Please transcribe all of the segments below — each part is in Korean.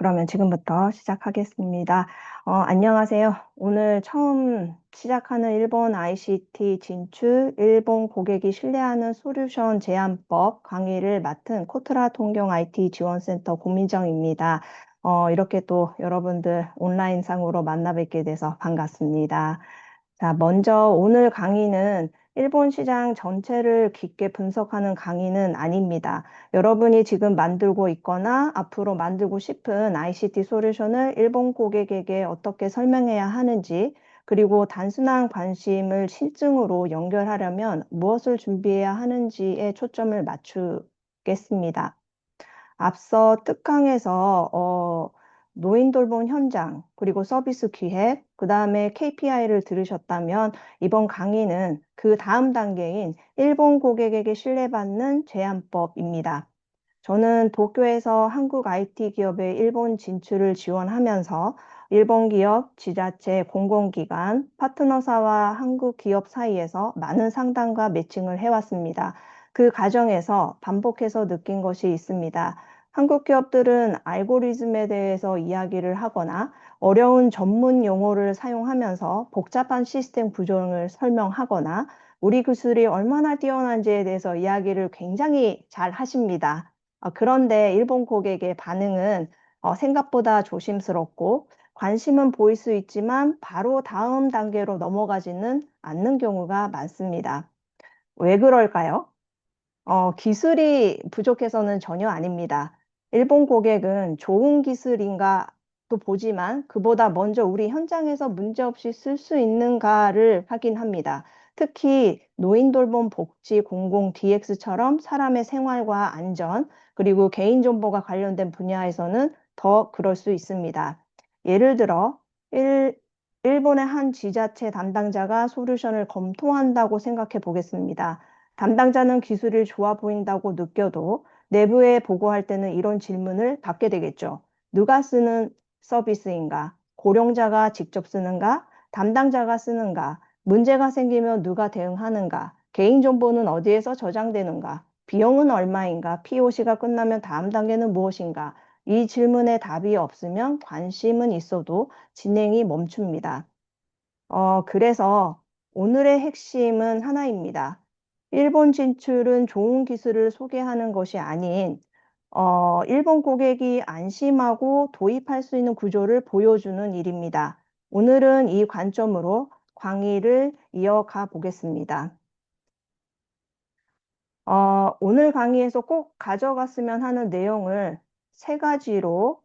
그러면 지금부터 시작하겠습니다. 안녕하세요. 오늘 처음 시작하는 일본 ICT 진출, 일본 고객이 신뢰하는 솔루션 제안법 강의를 맡은 코트라 통경 IT 지원센터 고민정입니다. 이렇게 또 여러분들 온라인상으로 만나 뵙게 돼서 반갑습니다. 자, 먼저 오늘 강의는 일본 시장 전체를 깊게 분석하는 강의는 아닙니다. 여러분이 지금 만들고 있거나 앞으로 만들고 싶은 ICT 솔루션을 일본 고객에게 어떻게 설명해야 하는지, 그리고 단순한 관심을 실증으로 연결하려면 무엇을 준비해야 하는지에 초점을 맞추겠습니다. 앞서 특강에서 노인 돌봄 현장, 그리고 서비스 기획, 그 다음에 KPI를 들으셨다면 이번 강의는 그 다음 단계인 일본 고객에게 신뢰받는 제안법입니다. 저는 도쿄에서 한국 IT 기업의 일본 진출을 지원하면서 일본 기업, 지자체, 공공기관, 파트너사와 한국 기업 사이에서 많은 상담과 매칭을 해왔습니다. 그 과정에서 반복해서 느낀 것이 있습니다. 한국 기업들은 알고리즘에 대해서 이야기를 하거나 어려운 전문 용어를 사용하면서 복잡한 시스템 구조를 설명하거나 우리 기술이 얼마나 뛰어난지에 대해서 이야기를 굉장히 잘 하십니다. 그런데 일본 고객의 반응은 생각보다 조심스럽고 관심은 보일 수 있지만 바로 다음 단계로 넘어가지는 않는 경우가 많습니다. 왜 그럴까요? 기술이 부족해서는 전혀 아닙니다. 일본 고객은 좋은 기술인가 또 보지만 그보다 먼저 우리 현장에서 문제없이 쓸 수 있는가를 확인합니다. 특히 노인 돌봄 복지 공공 DX처럼 사람의 생활과 안전 그리고 개인정보가 관련된 분야에서는 더 그럴 수 있습니다. 예를 들어 일본의 한 지자체 담당자가 솔루션을 검토한다고 생각해 보겠습니다. 담당자는 기술이 좋아 보인다고 느껴도 내부에 보고할 때는 이런 질문을 받게 되겠죠. 누가 쓰는 서비스인가? 고령자가 직접 쓰는가? 담당자가 쓰는가? 문제가 생기면 누가 대응하는가? 개인정보는 어디에서 저장되는가? 비용은 얼마인가? POC가 끝나면 다음 단계는 무엇인가? 이 질문에 답이 없으면 관심은 있어도 진행이 멈춥니다. 그래서 오늘의 핵심은 하나입니다. 일본 진출은 좋은 기술을 소개하는 것이 아닌 일본 고객이 안심하고 도입할 수 있는 구조를 보여주는 일입니다. 오늘은 이 관점으로 강의를 이어가 보겠습니다. 오늘 강의에서 꼭 가져갔으면 하는 내용을 세 가지로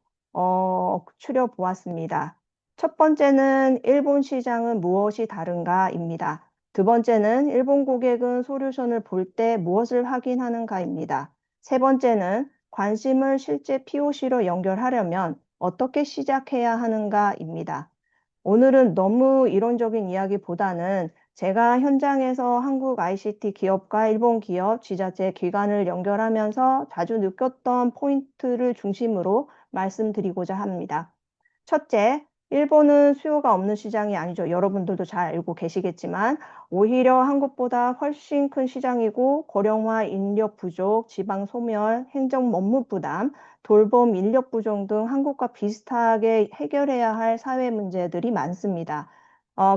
추려보았습니다. 첫 번째는 일본 시장은 무엇이 다른가입니다. 두 번째는 일본 고객은 솔루션을 볼 때 무엇을 확인하는가입니다. 세 번째는 관심을 실제 POC로 연결하려면 어떻게 시작해야 하는가입니다. 오늘은 너무 이론적인 이야기보다는 제가 현장에서 한국 ICT 기업과 일본 기업, 지자체, 기관을 연결하면서 자주 느꼈던 포인트를 중심으로 말씀드리고자 합니다. 첫째, 일본은 수요가 없는 시장이 아니죠. 여러분들도 잘 알고 계시겠지만 오히려 한국보다 훨씬 큰 시장이고 고령화, 인력 부족, 지방 소멸, 행정 업무 부담, 돌봄 인력 부족 등 한국과 비슷하게 해결해야 할 사회 문제들이 많습니다.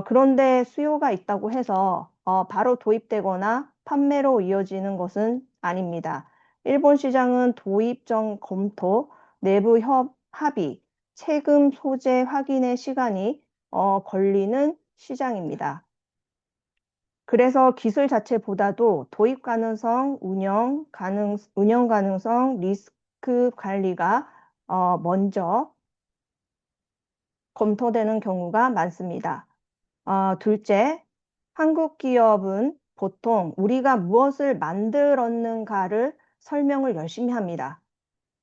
그런데 수요가 있다고 해서 바로 도입되거나 판매로 이어지는 것은 아닙니다. 일본 시장은 도입 전 검토, 내부 합의, 세금 소재 확인의 시간이 걸리는 시장입니다. 그래서 기술 자체보다도 도입 가능성, 운영 가능성, 리스크 관리가 먼저 검토되는 경우가 많습니다. 둘째, 한국 기업은 보통 우리가 무엇을 만들었는가를 설명을 열심히 합니다.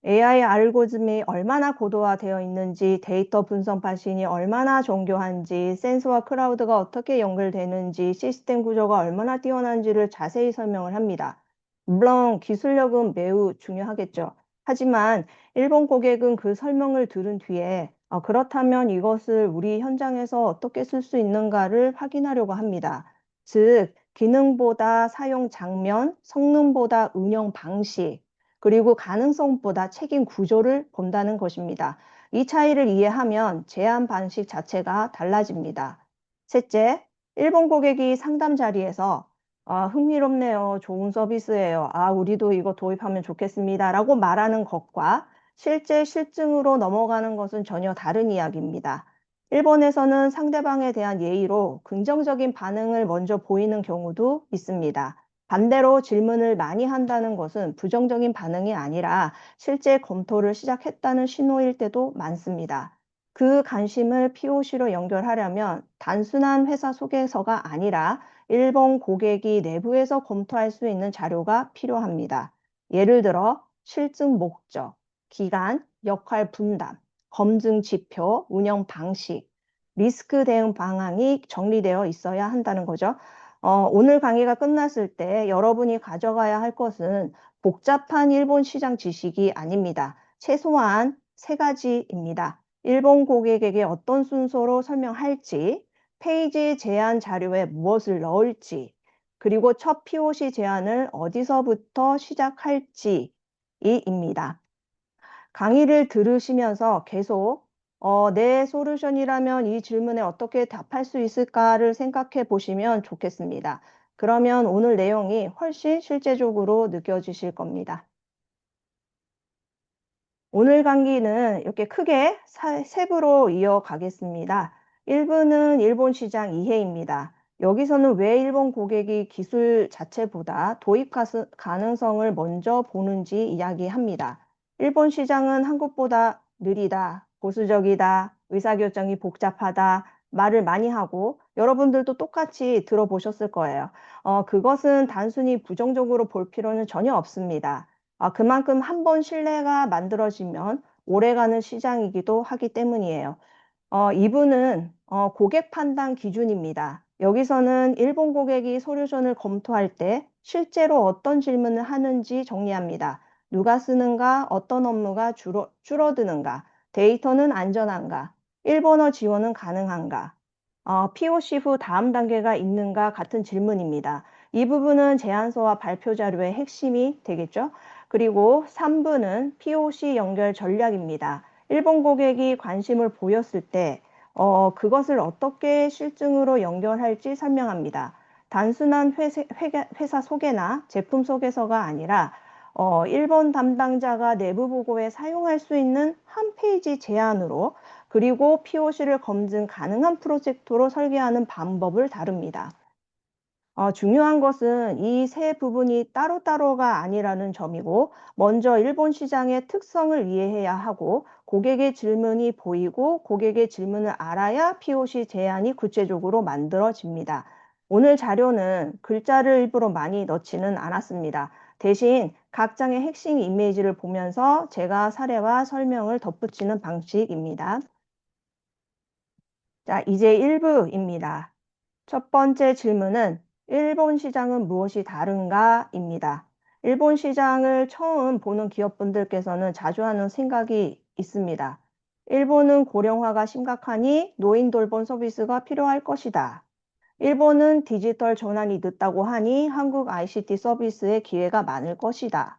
AI 알고리즘이 얼마나 고도화되어 있는지, 데이터 분석 마신이 얼마나 정교한지, 센서와 클라우드가 어떻게 연결되는지, 시스템 구조가 얼마나 뛰어난지를 자세히 설명을 합니다. 물론 기술력은 매우 중요하겠죠. 하지만 일본 고객은 그 설명을 들은 뒤에 그렇다면 이것을 우리 현장에서 어떻게 쓸 수 있는가를 확인하려고 합니다. 즉, 기능보다 사용 장면, 성능보다 운영 방식, 그리고 가능성보다 책임 구조를 본다는 것입니다. 이 차이를 이해하면 제안 방식 자체가 달라집니다. 셋째, 일본 고객이 상담 자리에서 흥미롭네요. 좋은 서비스예요. 우리도 이거 도입하면 좋겠습니다. 라고 말하는 것과 실제 실증으로 넘어가는 것은 전혀 다른 이야기입니다. 일본에서는 상대방에 대한 예의로 긍정적인 반응을 먼저 보이는 경우도 있습니다. 반대로 질문을 많이 한다는 것은 부정적인 반응이 아니라 실제 검토를 시작했다는 신호일 때도 많습니다. 그 관심을 POC로 연결하려면 단순한 회사 소개서가 아니라 일본 고객이 내부에서 검토할 수 있는 자료가 필요합니다. 예를 들어 실증 목적, 기간, 역할 분담, 검증 지표, 운영 방식, 리스크 대응 방안이 정리되어 있어야 한다는 거죠. 오늘 강의가 끝났을 때 여러분이 가져가야 할 것은 복잡한 일본 시장 지식이 아닙니다. 최소한 세 가지입니다. 일본 고객에게 어떤 순서로 설명할지, 페이지 제안 자료에 무엇을 넣을지, 그리고 첫 POC 제안을 어디서부터 시작할지입니다. 강의를 들으시면서 계속 내 솔루션이라면 이 질문에 어떻게 답할 수 있을까를 생각해 보시면 좋겠습니다. 그러면 오늘 내용이 훨씬 실제적으로 느껴지실 겁니다. 오늘 강의는 이렇게 크게 세 부로 이어가겠습니다. 1부는 일본 시장 이해입니다. 여기서는 왜 일본 고객이 기술 자체보다 도입 가능성을 먼저 보는지 이야기합니다. 일본 시장은 한국보다 느리다, 보수적이다, 의사결정이 복잡하다, 말을 많이 하고 여러분들도 똑같이 들어보셨을 거예요. 그것은 단순히 부정적으로 볼 필요는 전혀 없습니다. 그만큼 한번 신뢰가 만들어지면 오래가는 시장이기도 하기 때문이에요. 2부는 고객 판단 기준입니다. 여기서는 일본 고객이 솔루션을 검토할 때 실제로 어떤 질문을 하는지 정리합니다. 누가 쓰는가, 어떤 업무가 줄어드는가, 데이터는 안전한가, 일본어 지원은 가능한가, POC 후 다음 단계가 있는가 같은 질문입니다. 이 부분은 제안서와 발표 자료의 핵심이 되겠죠. 그리고 3부는 POC 연결 전략입니다. 일본 고객이 관심을 보였을 때 그것을 어떻게 실증으로 연결할지 설명합니다. 단순한 회사 소개나 제품 소개서가 아니라 일본 담당자가 내부 보고에 사용할 수 있는 한 페이지 제안으로 그리고 POC를 검증 가능한 프로젝트로 설계하는 방법을 다룹니다. 중요한 것은 이 세 부분이 따로따로가 아니라는 점이고, 먼저 일본 시장의 특성을 이해해야 하고, 고객의 질문이 보이고, 고객의 질문을 알아야 POC 제안이 구체적으로 만들어집니다. 오늘 자료는 글자를 일부러 많이 넣지는 않았습니다. 대신 각 장의 핵심 이미지를 보면서 제가 사례와 설명을 덧붙이는 방식입니다. 자, 이제 1부입니다. 첫 번째 질문은 일본 시장은 무엇이 다른가?입니다. 일본 시장을 처음 보는 기업분들께서는 자주 하는 생각이 있습니다. 일본은 고령화가 심각하니 노인 돌봄 서비스가 필요할 것이다. 일본은 디지털 전환이 늦다고 하니 한국 ICT 서비스의 기회가 많을 것이다.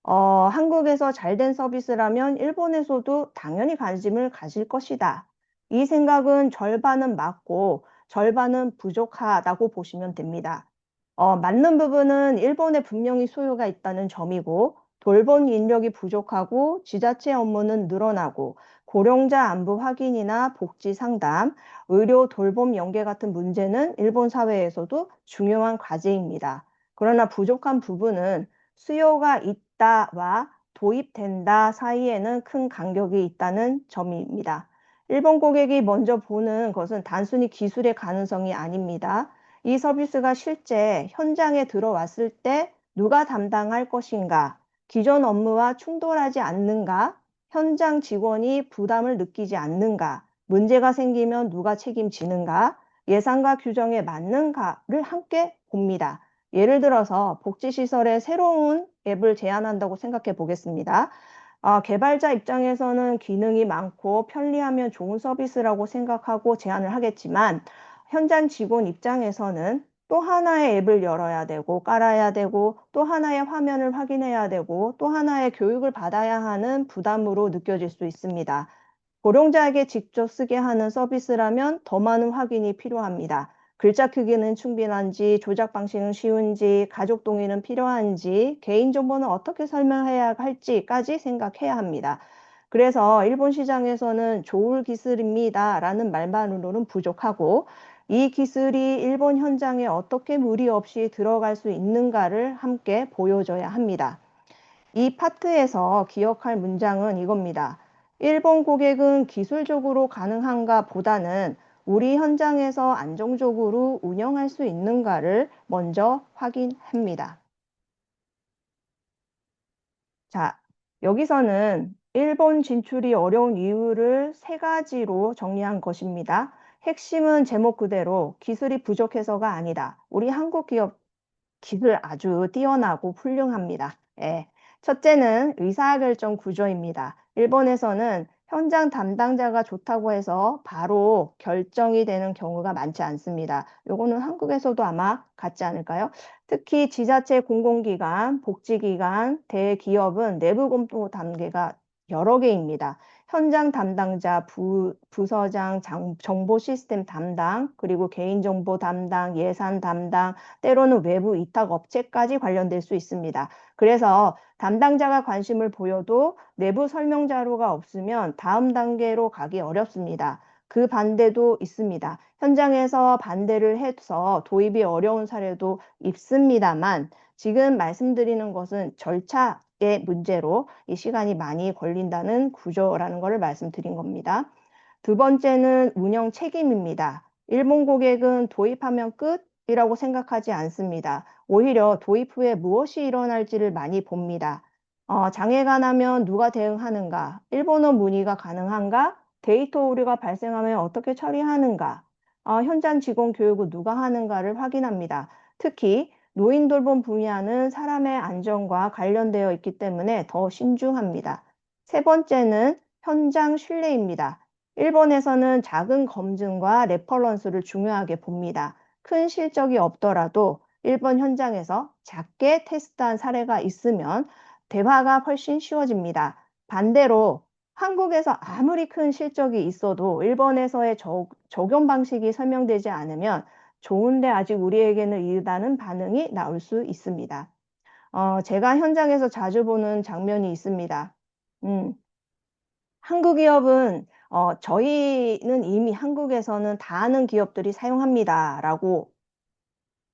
한국에서 잘된 서비스라면 일본에서도 당연히 관심을 가질 것이다. 이 생각은 절반은 맞고 절반은 부족하다고 보시면 됩니다. 맞는 부분은 일본에 분명히 소요가 있다는 점이고 돌봄 인력이 부족하고 지자체 업무는 늘어나고 고령자 안부 확인이나 복지 상담, 의료 돌봄 연계 같은 문제는 일본 사회에서도 중요한 과제입니다. 그러나 부족한 부분은 수요가 있다와 도입된다 사이에는 큰 간격이 있다는 점입니다. 일본 고객이 먼저 보는 것은 단순히 기술의 가능성이 아닙니다. 이 서비스가 실제 현장에 들어왔을 때 누가 담당할 것인가, 기존 업무와 충돌하지 않는가, 현장 직원이 부담을 느끼지 않는가, 문제가 생기면 누가 책임지는가, 예산과 규정에 맞는가를 함께 봅니다. 예를 들어서 복지시설에 새로운 앱을 제안한다고 생각해 보겠습니다. 개발자 입장에서는 기능이 많고 편리하면 좋은 서비스라고 생각하고 제안을 하겠지만 현장 직원 입장에서는 또 하나의 앱을 열어야 되고 깔아야 되고 또 하나의 화면을 확인해야 되고 또 하나의 교육을 받아야 하는 부담으로 느껴질 수 있습니다. 고령자에게 직접 쓰게 하는 서비스라면 더 많은 확인이 필요합니다. 글자 크기는 충분한지, 조작 방식은 쉬운지, 가족 동의는 필요한지, 개인정보는 어떻게 설명해야 할지까지 생각해야 합니다. 그래서 일본 시장에서는 좋을 기술입니다 라는 말만으로는 부족하고, 이 기술이 일본 현장에 어떻게 무리 없이 들어갈 수 있는가를 함께 보여줘야 합니다. 이 파트에서 기억할 문장은 이겁니다. 일본 고객은 기술적으로 가능한가 보다는 우리 현장에서 안정적으로 운영할 수 있는가를 먼저 확인합니다. 자, 여기서는 일본 진출이 어려운 이유를 세 가지로 정리한 것입니다. 핵심은 제목 그대로 기술이 부족해서가 아니다. 우리 한국 기업 기술 아주 뛰어나고 훌륭합니다. 예. 첫째는 의사결정 구조입니다. 일본에서는 현장 담당자가 좋다고 해서 바로 결정이 되는 경우가 많지 않습니다. 요거는 한국에서도 아마 같지 않을까요? 특히 지자체 공공기관, 복지기관, 대기업은 내부 검토 단계가 여러 개입니다. 현장 담당자, 부서장, 정보 시스템 담당, 그리고 개인정보 담당, 예산 담당, 때로는 외부 위탁 업체까지 관련될 수 있습니다. 그래서 담당자가 관심을 보여도 내부 설명 자료가 없으면 다음 단계로 가기 어렵습니다. 그 반대도 있습니다. 현장에서 반대를 해서 도입이 어려운 사례도 있습니다만 지금 말씀드리는 것은 절차의 문제로 이 시간이 많이 걸린다는 구조라는 것을 말씀드린 겁니다. 두 번째는 운영 책임입니다. 일본 고객은 도입하면 끝이라고 생각하지 않습니다. 오히려 도입 후에 무엇이 일어날지를 많이 봅니다. 장애가 나면 누가 대응하는가? 일본어 문의가 가능한가? 데이터 오류가 발생하면 어떻게 처리하는가? 현장 직원 교육을 누가 하는가를 확인합니다. 특히 노인 돌봄 분야는 사람의 안전과 관련되어 있기 때문에 더 신중합니다. 세 번째는 현장 신뢰입니다. 일본에서는 작은 검증과 레퍼런스를 중요하게 봅니다. 큰 실적이 없더라도 일본 현장에서 작게 테스트한 사례가 있으면 대화가 훨씬 쉬워집니다. 반대로 한국에서 아무리 큰 실적이 있어도 일본에서의 적용 방식이 설명되지 않으면 좋은데 아직 우리에게는 이르다는 반응이 나올 수 있습니다. 제가 현장에서 자주 보는 장면이 있습니다. 한국 기업은 저희는 이미 한국에서는 다 아는 기업들이 사용합니다라고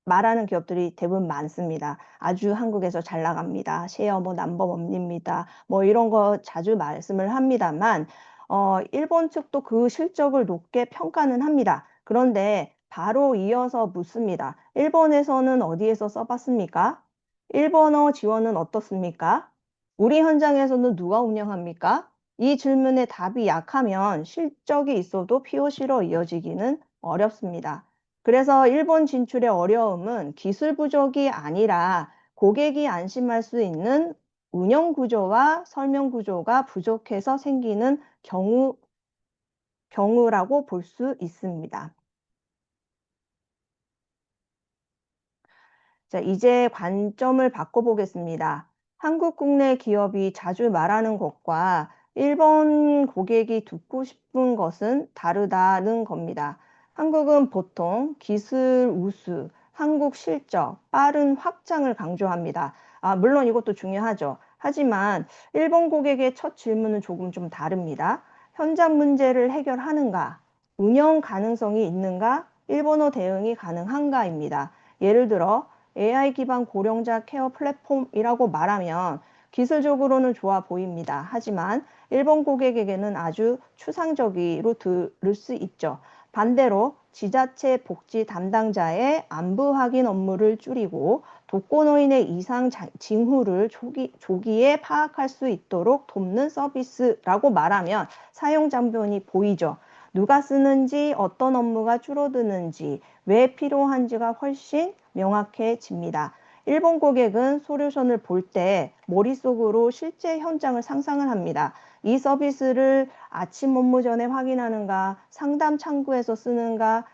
말하는 기업들이 대부분 많습니다. 아주 한국에서 잘 나갑니다. 셰어 뭐 넘버원입니다. 뭐 이런 거 자주 말씀을 합니다만 일본 측도 그 실적을 높게 평가는 합니다. 그런데 바로 이어서 묻습니다. 일본에서는 어디에서 써봤습니까? 일본어 지원은 어떻습니까? 우리 현장에서는 누가 운영합니까? 이 질문에 답이 약하면 실적이 있어도 POC로 이어지기는 어렵습니다. 그래서 일본 진출의 어려움은 기술 부족이 아니라 고객이 안심할 수 있는 운영 구조와 설명 구조가 부족해서 생기는 경우라고 볼 수 있습니다. 자, 이제 관점을 바꿔보겠습니다. 한국 국내 기업이 자주 말하는 것과 일본 고객이 듣고 싶은 것은 다르다는 겁니다. 한국은 보통 기술 우수, 한국 실적, 빠른 확장을 강조합니다. 물론 이것도 중요하죠. 하지만 일본 고객의 첫 질문은 조금 좀 다릅니다. 현장 문제를 해결하는가? 운영 가능성이 있는가? 일본어 대응이 가능한가입니다. 예를 들어 AI 기반 고령자 케어 플랫폼이라고 말하면 기술적으로는 좋아 보입니다. 하지만 일본 고객에게는 아주 추상적으로 들을 수 있죠. 반대로 지자체 복지 담당자의 안부 확인 업무를 줄이고 독거노인의 이상 징후를 조기에 파악할 수 있도록 돕는 서비스라고 말하면 사용 장면이 보이죠. 누가 쓰는지, 어떤 업무가 줄어드는지, 왜 필요한지가 훨씬 명확해집니다. 일본 고객은 솔루션을 볼 때 머릿속으로 실제 현장을 상상을 합니다. 이 서비스를 아침 업무 전에 확인하는가, 상담 창구에서 쓰는가,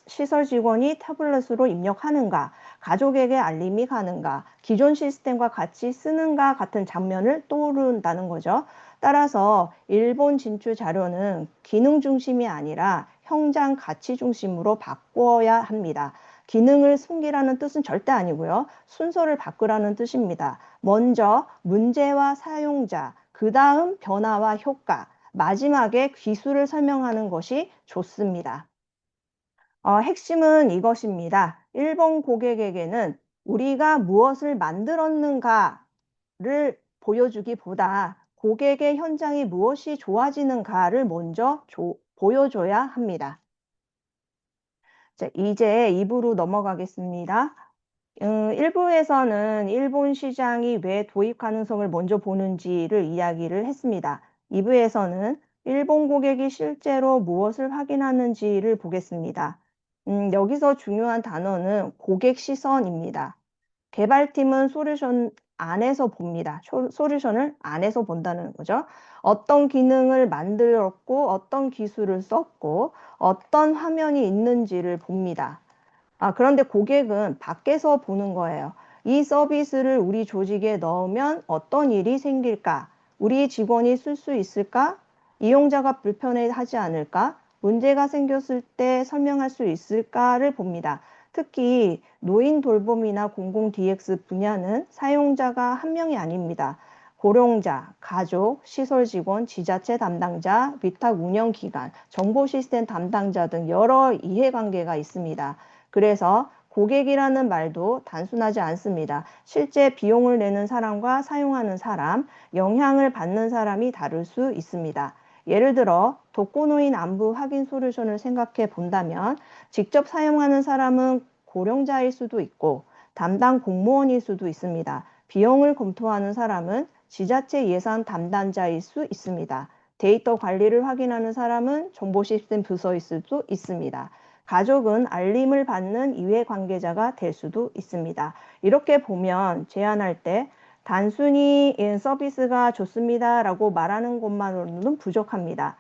시설 직원이 태블릿으로 입력하는가, 가족에게 알림이 가는가, 기존 시스템과 같이 쓰는가 같은 장면을 떠오른다는 거죠. 따라서 일본 진출 자료는 기능 중심이 아니라 현장 가치 중심으로 바꿔야 합니다. 기능을 숨기라는 뜻은 절대 아니고요. 순서를 바꾸라는 뜻입니다. 먼저 문제와 사용자, 그 다음 변화와 효과, 마지막에 기술을 설명하는 것이 좋습니다. 핵심은 이것입니다. 일본 고객에게는 우리가 무엇을 만들었는가를 보여주기보다 고객의 현장이 무엇이 좋아지는가를 먼저 보여줘야 합니다. 자, 이제 2부로 넘어가겠습니다. 1부에서는 일본 시장이 왜 도입 가능성을 먼저 보는지를 이야기를 했습니다. 2부에서는 일본 고객이 실제로 무엇을 확인하는지를 보겠습니다. 여기서 중요한 단어는 고객 시선입니다. 개발팀은 솔루션 안에서 봅니다. 솔루션을 안에서 본다는 거죠. 어떤 기능을 만들었고, 어떤 기술을 썼고, 어떤 화면이 있는지를 봅니다. 그런데 고객은 밖에서 보는 거예요. 이 서비스를 우리 조직에 넣으면 어떤 일이 생길까? 우리 직원이 쓸 수 있을까? 이용자가 불편해하지 않을까? 문제가 생겼을 때 설명할 수 있을까를 봅니다. 특히 노인 돌봄이나 공공 DX 분야는 사용자가 한 명이 아닙니다. 고령자, 가족, 시설 직원, 지자체 담당자, 위탁 운영 기관, 정보 시스템 담당자 등 여러 이해관계가 있습니다. 그래서 고객이라는 말도 단순하지 않습니다. 실제 비용을 내는 사람과 사용하는 사람, 영향을 받는 사람이 다를 수 있습니다. 예를 들어 독거노인 안부 확인 솔루션을 생각해 본다면 직접 사용하는 사람은 고령자일 수도 있고 담당 공무원일 수도 있습니다. 비용을 검토하는 사람은 지자체 예산 담당자일 수 있습니다. 데이터 관리를 확인하는 사람은 정보 시스템 부서일 수도 있습니다. 가족은 알림을 받는 이해관계자가 될 수도 있습니다. 이렇게 보면 제안할 때 단순히 서비스가 좋습니다라고 말하는 것만으로는 부족합니다.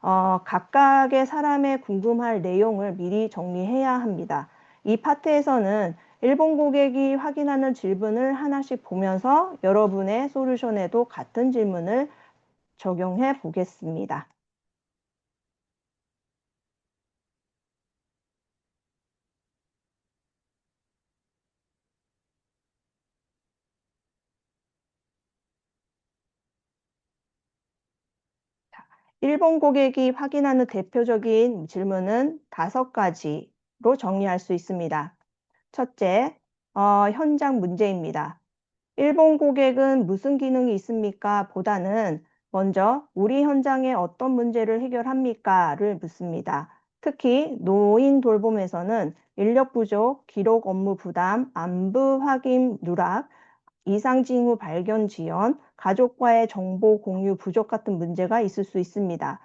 각각의 사람의 궁금할 내용을 미리 정리해야 합니다. 이 파트에서는 일본 고객이 확인하는 질문을 하나씩 보면서 여러분의 솔루션에도 같은 질문을 적용해 보겠습니다. 일본 고객이 확인하는 대표적인 질문은 5가지로 정리할 수 있습니다. 첫째, 현장 문제입니다. 일본 고객은 무슨 기능이 있습니까? 보다는 먼저 우리 현장에 어떤 문제를 해결합니까?를 묻습니다. 특히 노인 돌봄에서는 인력 부족, 기록 업무 부담, 안부 확인 누락, 이상 징후 발견 지연, 가족과의 정보 공유 부족 같은 문제가 있을 수 있습니다.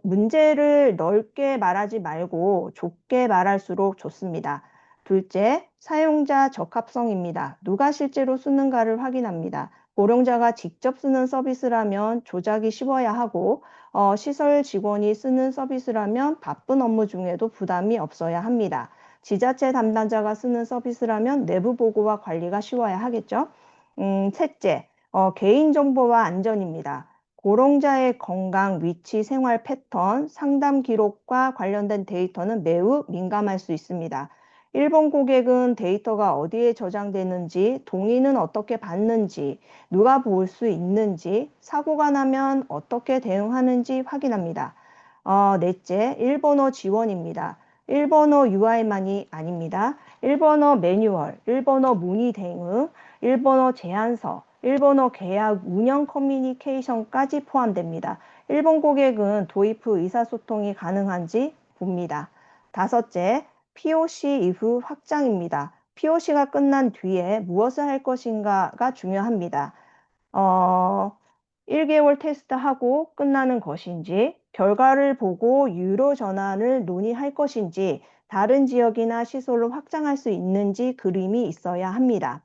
문제를 넓게 말하지 말고 좁게 말할수록 좋습니다. 둘째, 사용자 적합성입니다. 누가 실제로 쓰는가를 확인합니다. 고령자가 직접 쓰는 서비스라면 조작이 쉬워야 하고, 시설 직원이 쓰는 서비스라면 바쁜 업무 중에도 부담이 없어야 합니다. 지자체 담당자가 쓰는 서비스라면 내부 보고와 관리가 쉬워야 하겠죠. 셋째, 개인정보와 안전입니다. 고령자의 건강, 위치, 생활 패턴, 상담 기록과 관련된 데이터는 매우 민감할 수 있습니다. 일본 고객은 데이터가 어디에 저장되는지, 동의는 어떻게 받는지, 누가 볼 수 있는지, 사고가 나면 어떻게 대응하는지 확인합니다. 넷째, 일본어 지원입니다. 일본어 UI만이 아닙니다. 일본어 매뉴얼, 일본어 문의 대응, 일본어 제안서, 일본어 계약 운영 커뮤니케이션까지 포함됩니다. 일본 고객은 도입 후 의사소통이 가능한지 봅니다. 다섯째, POC 이후 확장입니다. POC가 끝난 뒤에 무엇을 할 것인가가 중요합니다. 1개월 테스트하고 끝나는 것인지, 결과를 보고 유료 전환을 논의할 것인지, 다른 지역이나 시설로 확장할 수 있는지 그림이 있어야 합니다.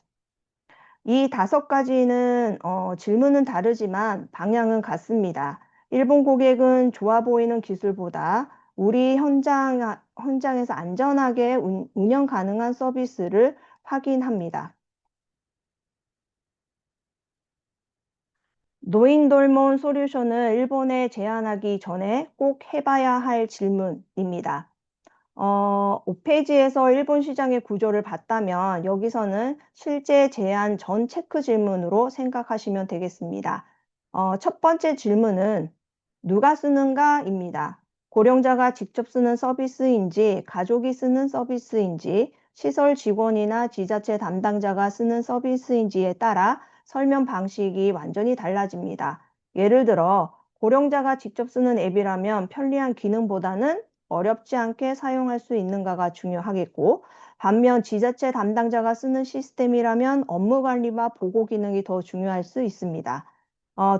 이 5가지는 질문은 다르지만 방향은 같습니다. 일본 고객은 좋아 보이는 기술보다 우리 현장에서 안전하게 운영 가능한 서비스를 확인합니다. 노인돌몬 솔루션을 일본에 제안하기 전에 꼭 해봐야 할 질문입니다. 5페이지에서 일본 시장의 구조를 봤다면 여기서는 실제 제안 전 체크 질문으로 생각하시면 되겠습니다. 첫 번째 질문은 누가 쓰는가입니다. 고령자가 직접 쓰는 서비스인지, 가족이 쓰는 서비스인지, 시설 직원이나 지자체 담당자가 쓰는 서비스인지에 따라 설명 방식이 완전히 달라집니다. 예를 들어, 고령자가 직접 쓰는 앱이라면 편리한 기능보다는 어렵지 않게 사용할 수 있는가가 중요하겠고, 반면 지자체 담당자가 쓰는 시스템이라면 업무 관리와 보고 기능이 더 중요할 수 있습니다.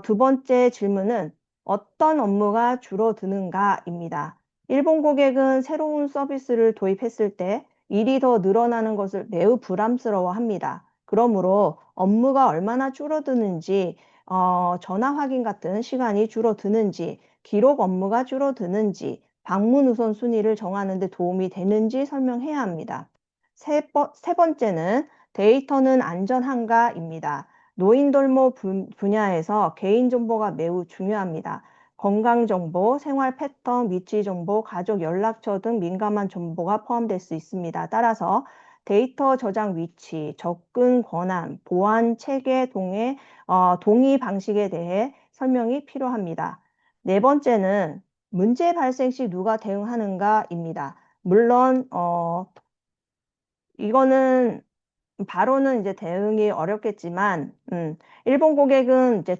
두 번째 질문은 어떤 업무가 줄어드는가입니다. 일본 고객은 새로운 서비스를 도입했을 때 일이 더 늘어나는 것을 매우 부담스러워합니다. 그러므로 업무가 얼마나 줄어드는지, 전화 확인 같은 시간이 줄어드는지, 기록 업무가 줄어드는지, 방문 우선순위를 정하는 데 도움이 되는지 설명해야 합니다. 세 번째는 데이터는 안전한가입니다. 노인돌모 분야에서 개인정보가 매우 중요합니다. 건강정보, 생활 패턴, 위치정보, 가족 연락처 등 민감한 정보가 포함될 수 있습니다. 따라서 데이터 저장 위치, 접근 권한, 보안 체계 동의 방식에 대해 설명이 필요합니다. 네 번째는 문제 발생 시 누가 대응하는가입니다. 물론 이거는 바로는 이제 대응이 어렵겠지만, 일본 고객은 이제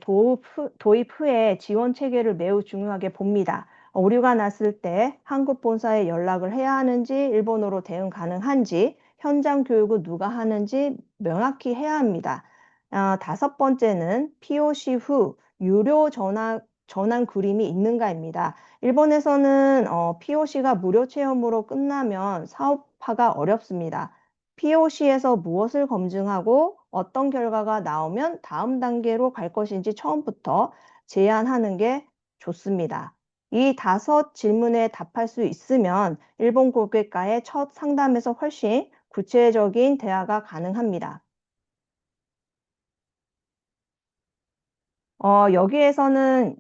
도입 후에 지원 체계를 매우 중요하게 봅니다. 오류가 났을 때 한국 본사에 연락을 해야 하는지, 일본어로 대응 가능한지, 현장 교육을 누가 하는지 명확히 해야 합니다. 다섯 번째는 POC 후 유료 전환 그림이 있는가입니다. 일본에서는 POC가 무료 체험으로 끝나면 사업화가 어렵습니다. POC에서 무엇을 검증하고 어떤 결과가 나오면 다음 단계로 갈 것인지 처음부터 제안하는 게 좋습니다. 이 다섯 질문에 답할 수 있으면 일본 고객과의 첫 상담에서 훨씬 구체적인 대화가 가능합니다. 여기에서는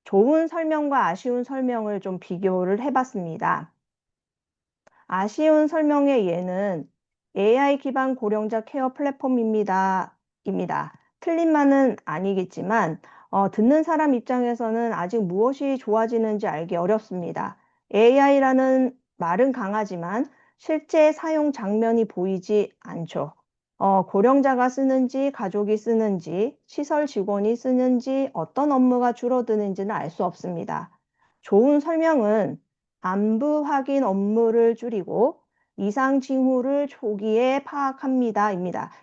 좋은 설명과 아쉬운 설명을 좀 비교를 해봤습니다. 아쉬운 설명의 예는 AI 기반 고령자 케어 플랫폼입니다. 틀린 말은 아니겠지만 듣는 사람 입장에서는 아직 무엇이 좋아지는지 알기 어렵습니다. AI라는 말은 강하지만 실제 사용 장면이 보이지 않죠. 고령자가 쓰는지, 가족이 쓰는지, 시설 직원이 쓰는지, 어떤 업무가 줄어드는지는 알 수 없습니다. 좋은 설명은 안부 확인 업무를 줄이고 이상 징후를 초기에 파악합니다.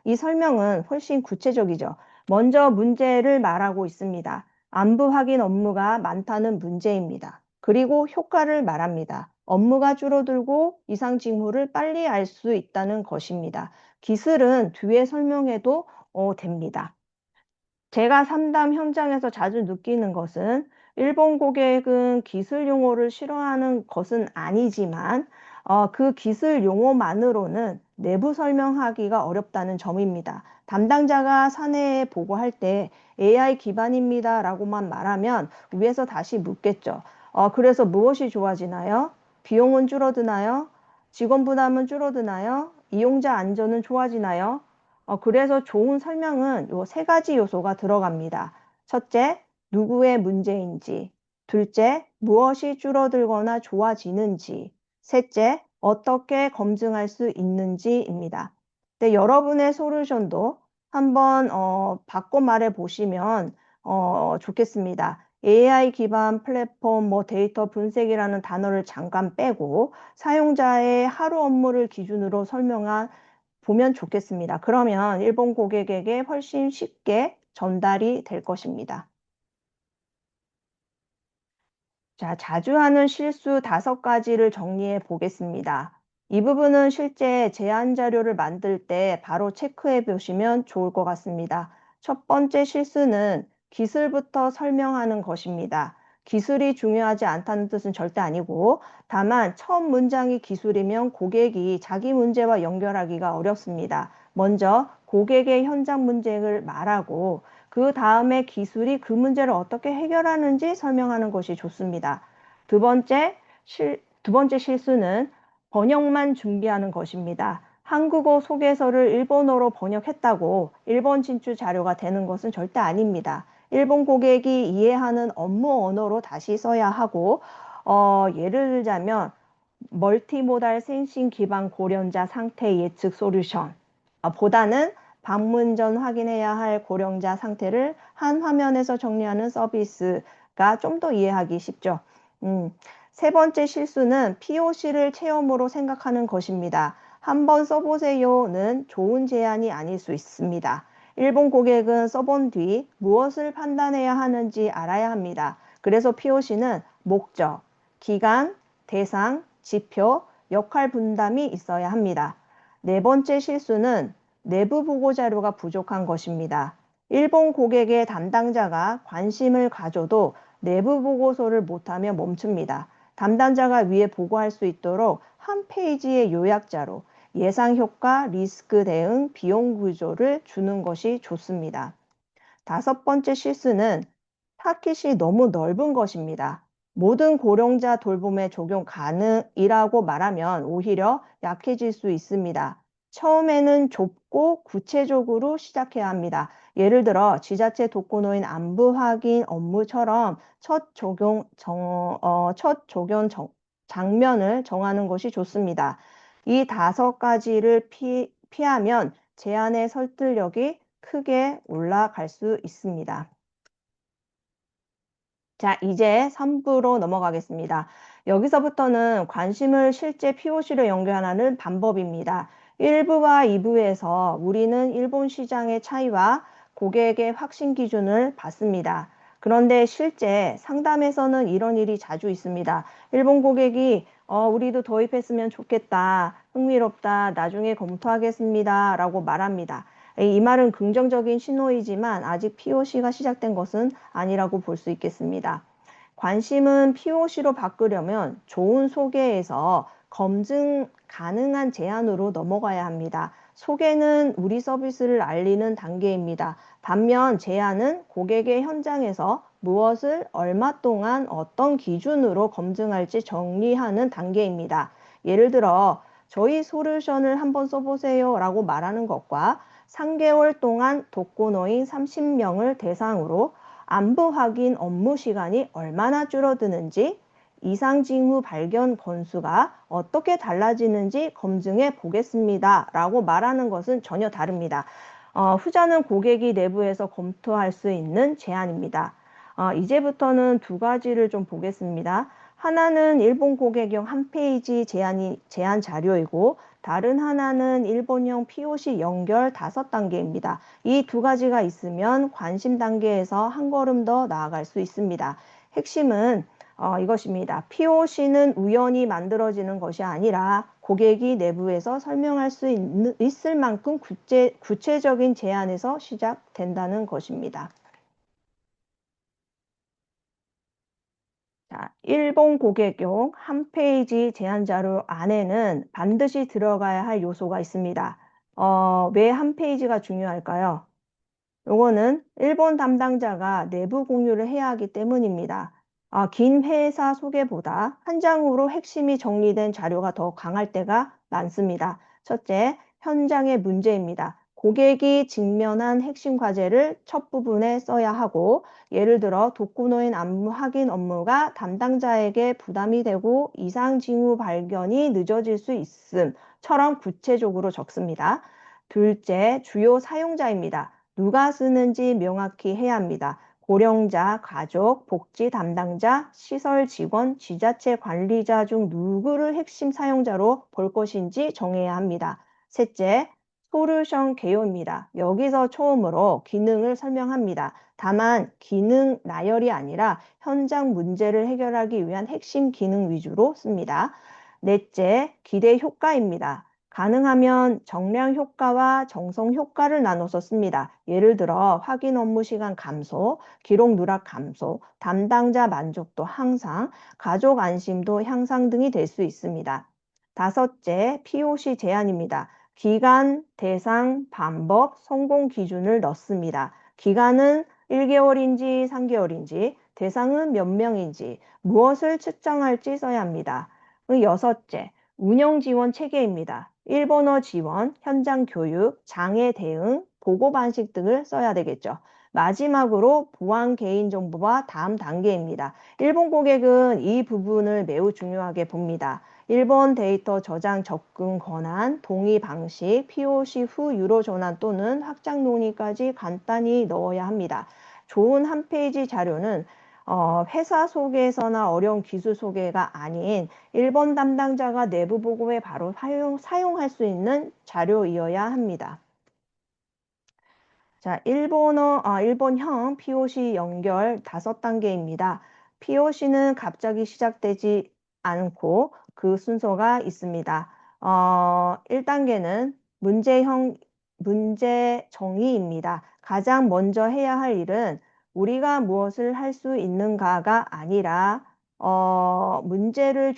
이 설명은 훨씬 구체적이죠. 먼저 문제를 말하고 있습니다. 안부 확인 업무가 많다는 문제입니다. 그리고 효과를 말합니다. 업무가 줄어들고 이상 징후를 빨리 알 수 있다는 것입니다. 기술은 뒤에 설명해도 됩니다. 제가 상담 현장에서 자주 느끼는 것은 일본 고객은 기술 용어를 싫어하는 것은 아니지만 그 기술 용어만으로는 내부 설명하기가 어렵다는 점입니다. 담당자가 사내에 보고할 때 AI 기반입니다 라고만 말하면 위에서 다시 묻겠죠. 그래서 무엇이 좋아지나요? 비용은 줄어드나요? 직원 부담은 줄어드나요? 이용자 안전은 좋아지나요? 그래서 좋은 설명은 요 세 가지 요소가 들어갑니다. 첫째, 누구의 문제인지. 둘째, 무엇이 줄어들거나 좋아지는지. 셋째, 어떻게 검증할 수 있는지입니다. 네, 여러분의 솔루션도 한번 바꿔 말해 보시면 좋겠습니다. AI 기반 플랫폼, 데이터 분석이라는 단어를 잠깐 빼고 사용자의 하루 업무를 기준으로 보면 좋겠습니다. 그러면 일본 고객에게 훨씬 쉽게 전달이 될 것입니다. 자, 자주 하는 실수 5가지를 정리해 보겠습니다. 이 부분은 실제 제안 자료를 만들 때 바로 체크해 보시면 좋을 것 같습니다. 첫 번째 실수는 기술부터 설명하는 것입니다. 기술이 중요하지 않다는 뜻은 절대 아니고, 다만 첫 문장이 기술이면 고객이 자기 문제와 연결하기가 어렵습니다. 먼저 고객의 현장 문제를 말하고 그 다음에 기술이 그 문제를 어떻게 해결하는지 설명하는 것이 좋습니다. 두 번째 실수는 번역만 준비하는 것입니다. 한국어 소개서를 일본어로 번역했다고 일본 진출 자료가 되는 것은 절대 아닙니다. 일본 고객이 이해하는 업무 언어로 다시 써야 하고, 예를 들자면 멀티모달 센싱 기반 고령자 상태 예측 솔루션 보다는 방문 전 확인해야 할 고령자 상태를 한 화면에서 정리하는 서비스가 좀 더 이해하기 쉽죠. 세 번째 실수는 POC를 체험으로 생각하는 것입니다. 한번 써보세요는 좋은 제안이 아닐 수 있습니다. 일본 고객은 써본 뒤 무엇을 판단해야 하는지 알아야 합니다. 그래서 POC는 목적, 기간, 대상, 지표, 역할 분담이 있어야 합니다. 네 번째 실수는 내부 보고 자료가 부족한 것입니다. 일본 고객의 담당자가 관심을 가져도 내부 보고서를 못하면 멈춥니다. 담당자가 위에 보고할 수 있도록 한 페이지의 요약자로 예상 효과, 리스크 대응, 비용 구조를 주는 것이 좋습니다. 다섯 번째 실수는 타깃이 너무 넓은 것입니다. 모든 고령자 돌봄에 적용 가능이라고 말하면 오히려 약해질 수 있습니다. 처음에는 좁고 구체적으로 시작해야 합니다. 예를 들어 지자체 독거노인 안부 확인 업무처럼 첫 적용 장면을 정하는 것이 좋습니다. 이 다섯 가지를 피하면 제안의 설득력이 크게 올라갈 수 있습니다. 자, 이제 3부로 넘어가겠습니다. 여기서부터는 관심을 실제 POC로 연결하는 방법입니다. 1부와 2부에서 우리는 일본 시장의 차이와 고객의 확신 기준을 봤습니다. 그런데 실제 상담에서는 이런 일이 자주 있습니다. 일본 고객이 우리도 도입했으면 좋겠다, 흥미롭다, 나중에 검토하겠습니다 라고 말합니다. 이 말은 긍정적인 신호이지만 아직 POC가 시작된 것은 아니라고 볼 수 있겠습니다. 관심은 POC로 바꾸려면 좋은 소개에서 검증 가능한 제안으로 넘어가야 합니다. 소개는 우리 서비스를 알리는 단계입니다. 반면 제안은 고객의 현장에서 무엇을 얼마 동안 어떤 기준으로 검증할지 정리하는 단계입니다. 예를 들어 저희 솔루션을 한번 써보세요 라고 말하는 것과 3개월 동안 독거노인 30명을 대상으로 안부 확인 업무 시간이 얼마나 줄어드는지, 이상 징후 발견 건수가 어떻게 달라지는지 검증해 보겠습니다 라고 말하는 것은 전혀 다릅니다. 후자는 고객이 내부에서 검토할 수 있는 제안입니다. 이제부터는 두 가지를 좀 보겠습니다. 하나는 일본 고객용 한 페이지 제안 자료이고 다른 하나는 일본형 POC 연결 5단계입니다. 이 두 가지가 있으면 관심 단계에서 한 걸음 더 나아갈 수 있습니다. 핵심은 이것입니다. POC는 우연히 만들어지는 것이 아니라 고객이 내부에서 설명할 수 있을 만큼 구체적인 제안에서 시작된다는 것입니다. 자, 일본 고객용 한 페이지 제안 자료 안에는 반드시 들어가야 할 요소가 있습니다. 왜 한 페이지가 중요할까요? 요거는 일본 담당자가 내부 공유를 해야 하기 때문입니다. 긴 회사 소개보다 한 장으로 핵심이 정리된 자료가 더 강할 때가 많습니다. 첫째, 현장의 문제입니다. 고객이 직면한 핵심 과제를 첫 부분에 써야 하고, 예를 들어 독거노인 안무 확인 업무가 담당자에게 부담이 되고 이상 징후 발견이 늦어질 수 있음처럼 구체적으로 적습니다. 둘째, 주요 사용자입니다. 누가 쓰는지 명확히 해야 합니다. 고령자, 가족, 복지 담당자, 시설 직원, 지자체 관리자 중 누구를 핵심 사용자로 볼 것인지 정해야 합니다. 셋째, 솔루션 개요입니다. 여기서 처음으로 기능을 설명합니다. 다만 기능 나열이 아니라 현장 문제를 해결하기 위한 핵심 기능 위주로 씁니다. 넷째, 기대 효과입니다. 가능하면 정량 효과와 정성 효과를 나눠서 씁니다. 예를 들어 확인 업무 시간 감소, 기록 누락 감소, 담당자 만족도 향상, 가족 안심도 향상 등이 될 수 있습니다. 다섯째, POC 제안입니다. 기간, 대상, 방법, 성공 기준을 넣습니다. 기간은 1개월인지 3개월인지, 대상은 몇 명인지, 무엇을 측정할지 써야 합니다. 여섯째, 운영 지원 체계입니다. 일본어 지원, 현장 교육, 장애 대응, 보고 방식 등을 써야 되겠죠. 마지막으로 보안 개인정보와 다음 단계입니다. 일본 고객은 이 부분을 매우 중요하게 봅니다. 일본 데이터 저장 접근 권한, 동의 방식, POC 후 유로 전환 또는 확장 논의까지 간단히 넣어야 합니다. 좋은 한 페이지 자료는 회사 소개서나 어려운 기술 소개가 아닌 일본 담당자가 내부 보고에 바로 사용할 수 있는 자료이어야 합니다. 자, 일본형 POC 연결 5단계입니다. POC는 갑자기 시작되지 않고 그 순서가 있습니다. 1단계는 문제 정의입니다. 가장 먼저 해야 할 일은 우리가 무엇을 할 수 있는가가 아니라 문제를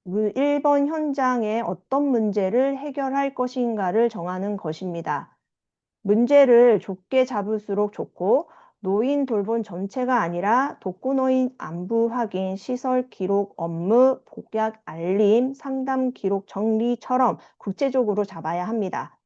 1번 현장에 어떤 문제를 해결할 것인가를 정하는 것입니다. 문제를 좁게 잡을수록 좋고 노인 돌봄 전체가 아니라 독거노인 안부 확인, 시설 기록 업무, 복약 알림, 상담 기록 정리처럼 구체적으로 잡아야 합니다.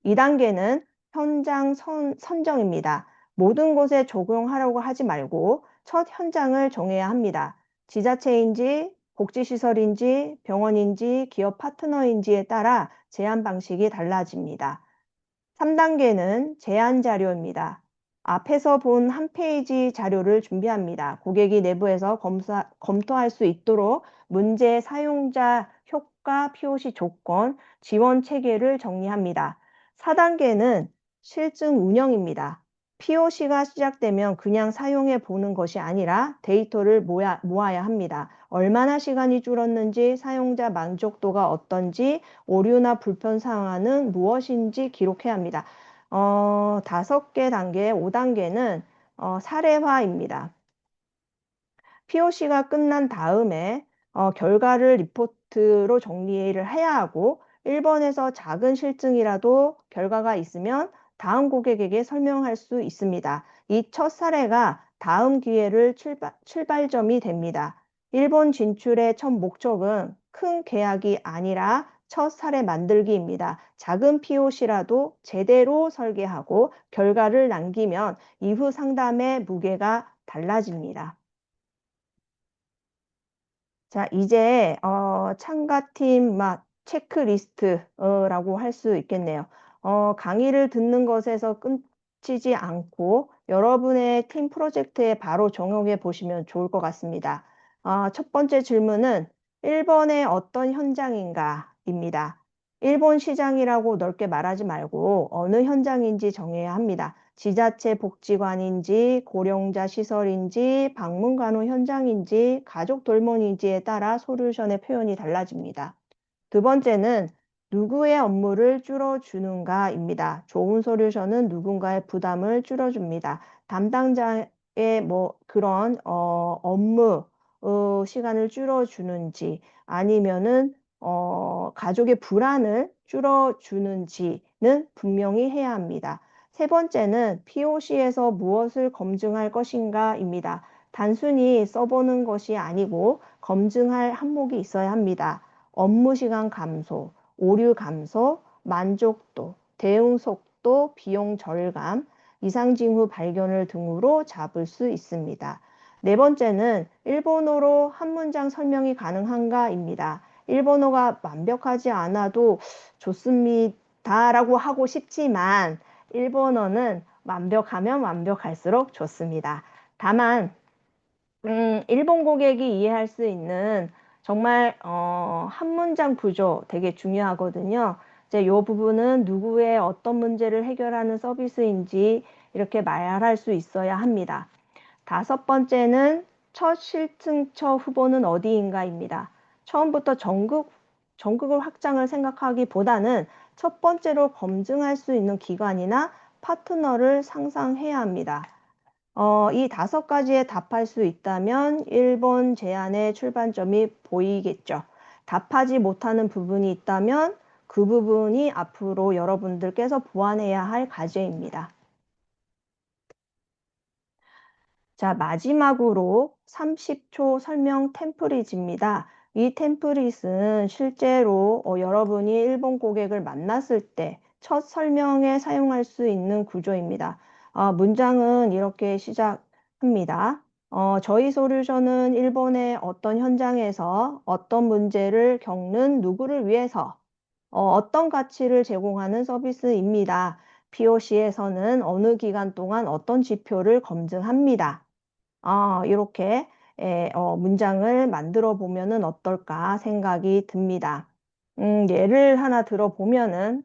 2단계는 현장 선정입니다. 모든 곳에 적용하려고 하지 말고 첫 현장을 정해야 합니다. 지자체인지, 복지시설인지, 병원인지, 기업 파트너인지에 따라 제안 방식이 달라집니다. 3단계는 제안 자료입니다. 앞에서 본 한 페이지 자료를 준비합니다. 고객이 내부에서 검토할 수 있도록 문제 사용자 효과 POC 조건, 지원 체계를 정리합니다. 4단계는 실증 운영입니다. POC가 시작되면 그냥 사용해 보는 것이 아니라 데이터를 모아야 합니다. 얼마나 시간이 줄었는지, 사용자 만족도가 어떤지, 오류나 불편 사항은 무엇인지 기록해야 합니다. 5개 단계, 5단계는 사례화입니다. POC가 끝난 다음에 결과를 리포트로 정리를 해야 하고 1번에서 작은 실증이라도 결과가 있으면 다음 고객에게 설명할 수 있습니다. 이 첫 사례가 다음 기회를 출발점이 됩니다. 일본 진출의 첫 목적은 큰 계약이 아니라 첫 사례 만들기입니다. 작은 POC라도 제대로 설계하고 결과를 남기면 이후 상담의 무게가 달라집니다. 자, 이제 참가팀 체크리스트라고 할 수 있겠네요. 강의를 듣는 것에서 끝이지 않고 여러분의 팀 프로젝트에 바로 적용해 보시면 좋을 것 같습니다. 첫 번째 질문은 1번의 어떤 현장인가입니다. 일본 시장이라고 넓게 말하지 말고 어느 현장인지 정해야 합니다. 지자체 복지관인지 고령자 시설인지 방문간호 현장인지 가족 돌봄인지에 따라 솔루션의 표현이 달라집니다. 두 번째는 누구의 업무를 줄여주는가입니다. 좋은 솔루션은 누군가의 부담을 줄여줍니다. 담당자의 그런 업무 시간을 줄여주는지 아니면은 가족의 불안을 줄여주는지는 분명히 해야 합니다. 세 번째는 POC에서 무엇을 검증할 것인가입니다. 단순히 써보는 것이 아니고 검증할 항목이 있어야 합니다. 업무 시간 감소, 오류 감소, 만족도, 대응 속도, 비용 절감, 이상 징후 발견을 등으로 잡을 수 있습니다. 네 번째는 일본어로 한 문장 설명이 가능한가입니다. 일본어가 완벽하지 않아도 좋습니다라고 하고 싶지만 일본어는 완벽하면 완벽할수록 좋습니다. 다만 일본 고객이 이해할 수 있는 정말 한 문장 구조 되게 중요하거든요. 이제 이 부분은 누구의 어떤 문제를 해결하는 서비스인지 이렇게 말할 수 있어야 합니다. 다섯 번째는 첫 실증처 후보는 어디인가입니다. 처음부터 전국을 확장을 생각하기보다는 첫 번째로 검증할 수 있는 기관이나 파트너를 상상해야 합니다. 이 5가지에 답할 수 있다면 1번 제안의 출발점이 보이겠죠. 답하지 못하는 부분이 있다면 그 부분이 앞으로 여러분들께서 보완해야 할 과제입니다. 자, 마지막으로 30초 설명 템플릿입니다. 이 템플릿은 실제로 여러분이 일본 고객을 만났을 때 첫 설명에 사용할 수 있는 구조입니다. 문장은 이렇게 시작합니다. 저희 솔루션은 일본의 어떤 현장에서 어떤 문제를 겪는 누구를 위해서 어떤 가치를 제공하는 서비스입니다. POC에서는 어느 기간 동안 어떤 지표를 검증합니다. 이렇게 문장을 만들어 보면은 어떨까 생각이 듭니다. 예를 하나 들어보면은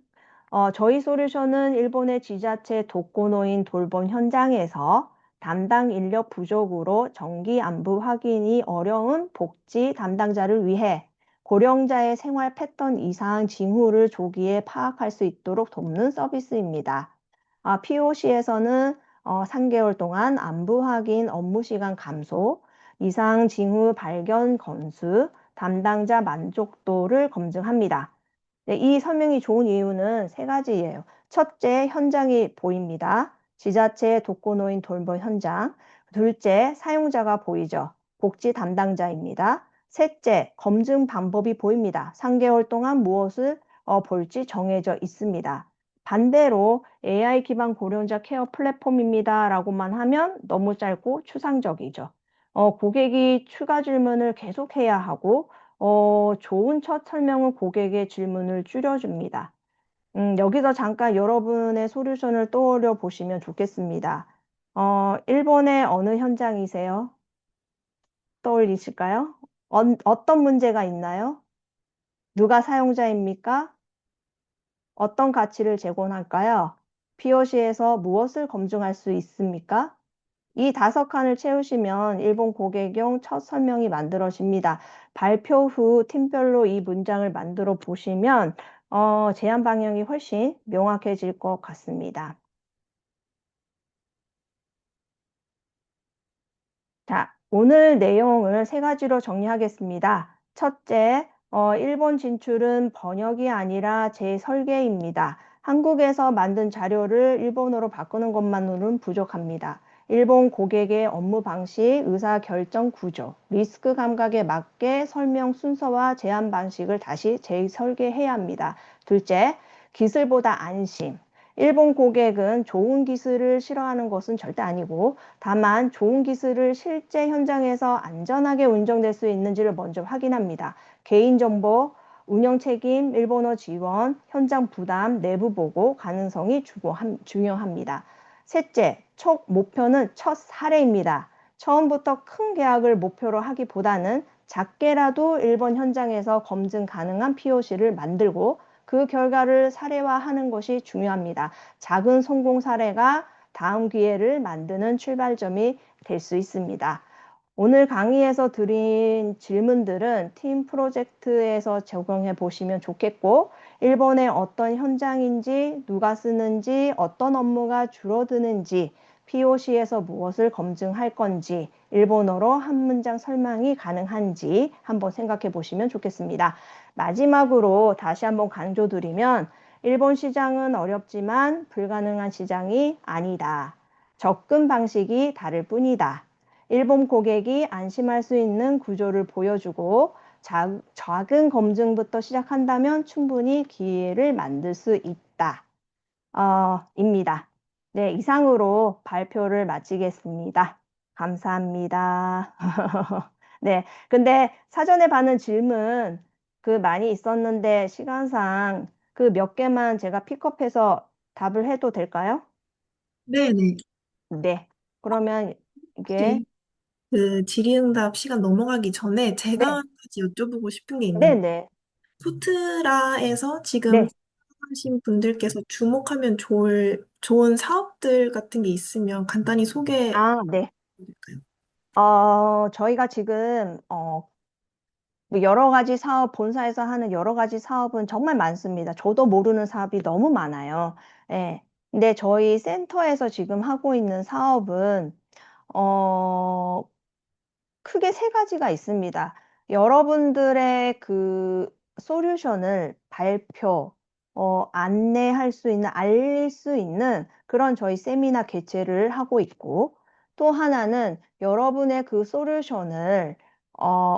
저희 솔루션은 일본의 지자체 독거노인 돌봄 현장에서 담당 인력 부족으로 정기 안부 확인이 어려운 복지 담당자를 위해 고령자의 생활 패턴 이상 징후를 조기에 파악할 수 있도록 돕는 서비스입니다. POC에서는 3개월 동안 안부 확인 업무 시간 감소, 이상 징후 발견 건수, 담당자 만족도를 검증합니다. 네, 이 설명이 좋은 이유는 세 가지예요. 첫째, 현장이 보입니다. 지자체 독거노인 돌봄 현장. 둘째, 사용자가 보이죠. 복지 담당자입니다. 셋째, 검증 방법이 보입니다. 3개월 동안 무엇을 볼지 정해져 있습니다. 반대로 AI 기반 고령자 케어 플랫폼입니다. 라고만 하면 너무 짧고 추상적이죠. 고객이 추가 질문을 계속해야 하고 좋은 첫 설명은 고객의 질문을 줄여줍니다. 여기서 잠깐 여러분의 솔루션을 떠올려 보시면 좋겠습니다. 일본의 어느 현장이세요? 떠올리실까요? 어떤 문제가 있나요? 누가 사용자입니까? 어떤 가치를 제공할까요? POC에서 무엇을 검증할 수 있습니까? 이 5칸을 채우시면 일본 고객용 첫 설명이 만들어집니다. 발표 후 팀별로 이 문장을 만들어 보시면 제안 방향이 훨씬 명확해질 것 같습니다. 자, 오늘 내용을 세 가지로 정리하겠습니다. 첫째, 일본 진출은 번역이 아니라 재설계입니다. 한국에서 만든 자료를 일본어로 바꾸는 것만으로는 부족합니다. 일본 고객의 업무 방식, 의사 결정 구조, 리스크 감각에 맞게 설명 순서와 제안 방식을 다시 재설계해야 합니다. 둘째, 기술보다 안심. 일본 고객은 좋은 기술을 싫어하는 것은 절대 아니고 다만 좋은 기술을 실제 현장에서 안전하게 운영될 수 있는지를 먼저 확인합니다. 개인정보, 운영 책임, 일본어 지원, 현장 부담, 내부 보고, 가능성이 중요합니다. 셋째, 첫 목표는 첫 사례입니다. 처음부터 큰 계약을 목표로 하기보다는 작게라도 일본 현장에서 검증 가능한 POC를 만들고 그 결과를 사례화하는 것이 중요합니다. 작은 성공 사례가 다음 기회를 만드는 출발점이 될 수 있습니다. 오늘 강의에서 드린 질문들은 팀 프로젝트에서 적용해 보시면 좋겠고, 일본의 어떤 현장인지, 누가 쓰는지, 어떤 업무가 줄어드는지, POC에서 무엇을 검증할 건지, 일본어로 한 문장 설명이 가능한지 한번 생각해 보시면 좋겠습니다. 마지막으로 다시 한번 강조드리면, 일본 시장은 어렵지만 불가능한 시장이 아니다. 접근 방식이 다를 뿐이다. 일본 고객이 안심할 수 있는 구조를 보여주고 작은 검증부터 시작한다면 충분히 기회를 만들 수 있다. 입니다. 네, 이상으로 발표를 마치겠습니다. 감사합니다. 네, 근데 사전에 받은 질문 많이 있었는데 시간상 그 몇 개만 제가 픽업해서 답을 해도 될까요? 네네. 네. 그러면 이게 혹시 그 질의응답 시간 넘어가기 전에 제가 네, 한 가지 여쭤보고 싶은 게 네, 있는데, 네, 포트라에서 지금 네. 하신 분들께서 주목하면 좋은 사업들 같은 게 있으면 간단히 소개해 네. 드릴까요? 저희가 지금 뭐 여러 가지 사업, 본사에서 하는 여러 가지 사업은 정말 많습니다. 저도 모르는 사업이 너무 많아요. 예. 근데 저희 센터에서 지금 하고 있는 사업은 어, 크게 세 가지가 있습니다. 여러분들의 그 솔루션을 발표, 안내할 수 있는, 알릴 수 있는 그런 저희 세미나 개최를 하고 있고, 또 하나는 여러분의 그 솔루션을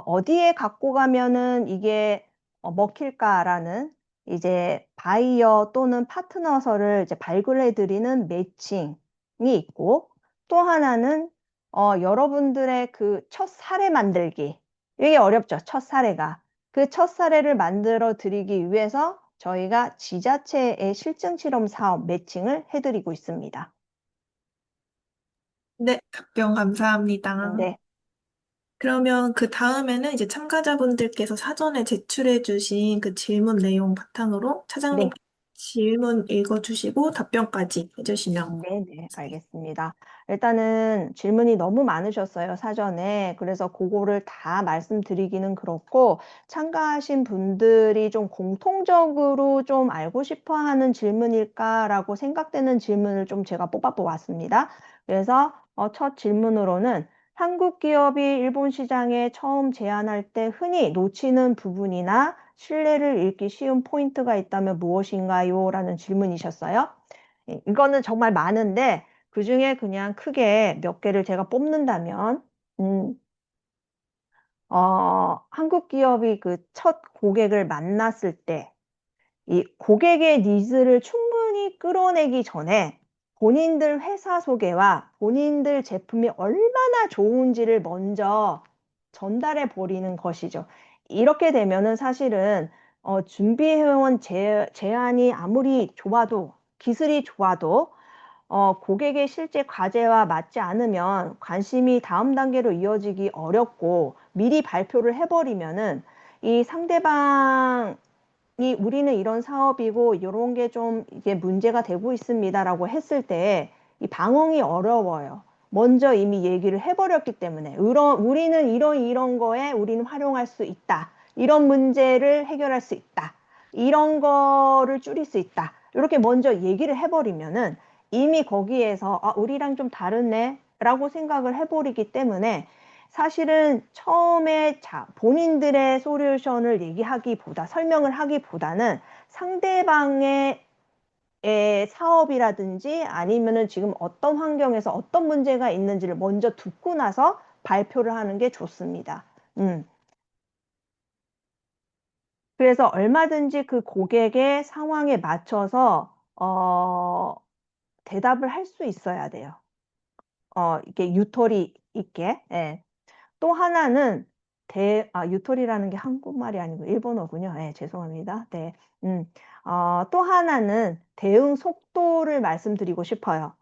어디에 갖고 가면은 이게 먹힐까라는 이제 바이어 또는 파트너서를 이제 발굴해 드리는 매칭이 있고 또 하나는 여러분들의 그 첫 사례 만들기. 이게 어렵죠. 첫 사례가. 그 첫 사례를 만들어 드리기 위해서 저희가 지자체의 실증 실험 사업 매칭을 해드리고 있습니다. 네, 답변 감사합니다. 네, 그러면 그 다음에는 이제 참가자분들께서 사전에 제출해 주신 그 질문 내용 바탕으로 차장님 네. 질문 읽어주시고 답변까지 해주시면 네네, 알겠습니다. 일단은 질문이 너무 많으셨어요, 사전에. 그래서 그거를 다 말씀드리기는 그렇고, 참가하신 분들이 좀 공통적으로 좀 알고 싶어 하는 질문일까라고 생각되는 질문을 좀 제가 뽑아보았습니다. 그래서 첫 질문으로는 한국 기업이 일본 시장에 처음 제안할 때 흔히 놓치는 부분이나 신뢰를 잃기 쉬운 포인트가 있다면 무엇인가요? 라는 질문이셨어요. 이거는 정말 많은데 그중에 그냥 크게 몇 개를 제가 뽑는다면 음, 한국 기업이 그 첫 고객을 만났을 때 이 고객의 니즈를 충분히 끌어내기 전에 본인들 회사 소개와 본인들 제품이 얼마나 좋은지를 먼저 전달해 버리는 것이죠. 이렇게 되면은 사실은 준비해온 제안이 아무리 좋아도 기술이 좋아도 고객의 실제 과제와 맞지 않으면 관심이 다음 단계로 이어지기 어렵고 미리 발표를 해버리면은 이 상대방이 우리는 이런 사업이고 이런 게 좀 이게 문제가 되고 있습니다라고 했을 때 이 방응이 어려워요. 먼저 이미 얘기를 해버렸기 때문에 우리는 이런 거에 우리는 활용할 수 있다. 이런 문제를 해결할 수 있다. 이런 거를 줄일 수 있다. 이렇게 먼저 얘기를 해버리면은 이미 거기에서 우리랑 좀 다르네 라고 생각을 해버리기 때문에 사실은 처음에 본인들의 솔루션을 얘기하기보다 설명을 하기보다는 상대방의 사업이라든지 아니면은 지금 어떤 환경에서 어떤 문제가 있는지를 먼저 듣고 나서 발표를 하는 게 좋습니다. 음. 그래서 얼마든지 그 고객의 상황에 맞춰서 대답을 할 수 있어야 돼요. 이게 유토리 있게. 예. 또 하나는 유토리라는 게 한국말이 아니고 일본어군요. 네, 죄송합니다. 네. 음, 또 하나는 대응 속도를 말씀드리고 싶어요.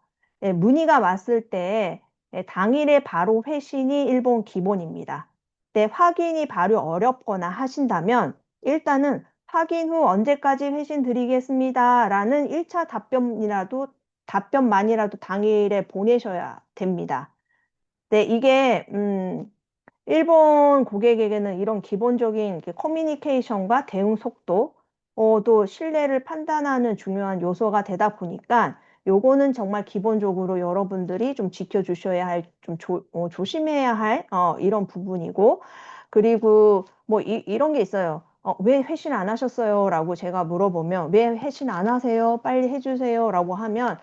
예, 문의가 왔을 때 당일에 바로 회신이 일본 기본입니다. 네, 확인이 바로 어렵거나 하신다면 일단은 확인 후 언제까지 회신 드리겠습니다. 라는 1차 답변만이라도 당일에 보내셔야 됩니다. 네, 이게, 일본 고객에게는 이런 기본적인 이렇게 커뮤니케이션과 대응 속도도 신뢰를 판단하는 중요한 요소가 되다 보니까 요거는 정말 기본적으로 여러분들이 좀 지켜주셔야 할, 좀 조심해야 할 이런 부분이고 그리고 뭐 이런 게 있어요. 왜 회신 안 하셨어요? 라고 제가 물어보면 왜 회신 안 하세요? 빨리 해주세요. 라고 하면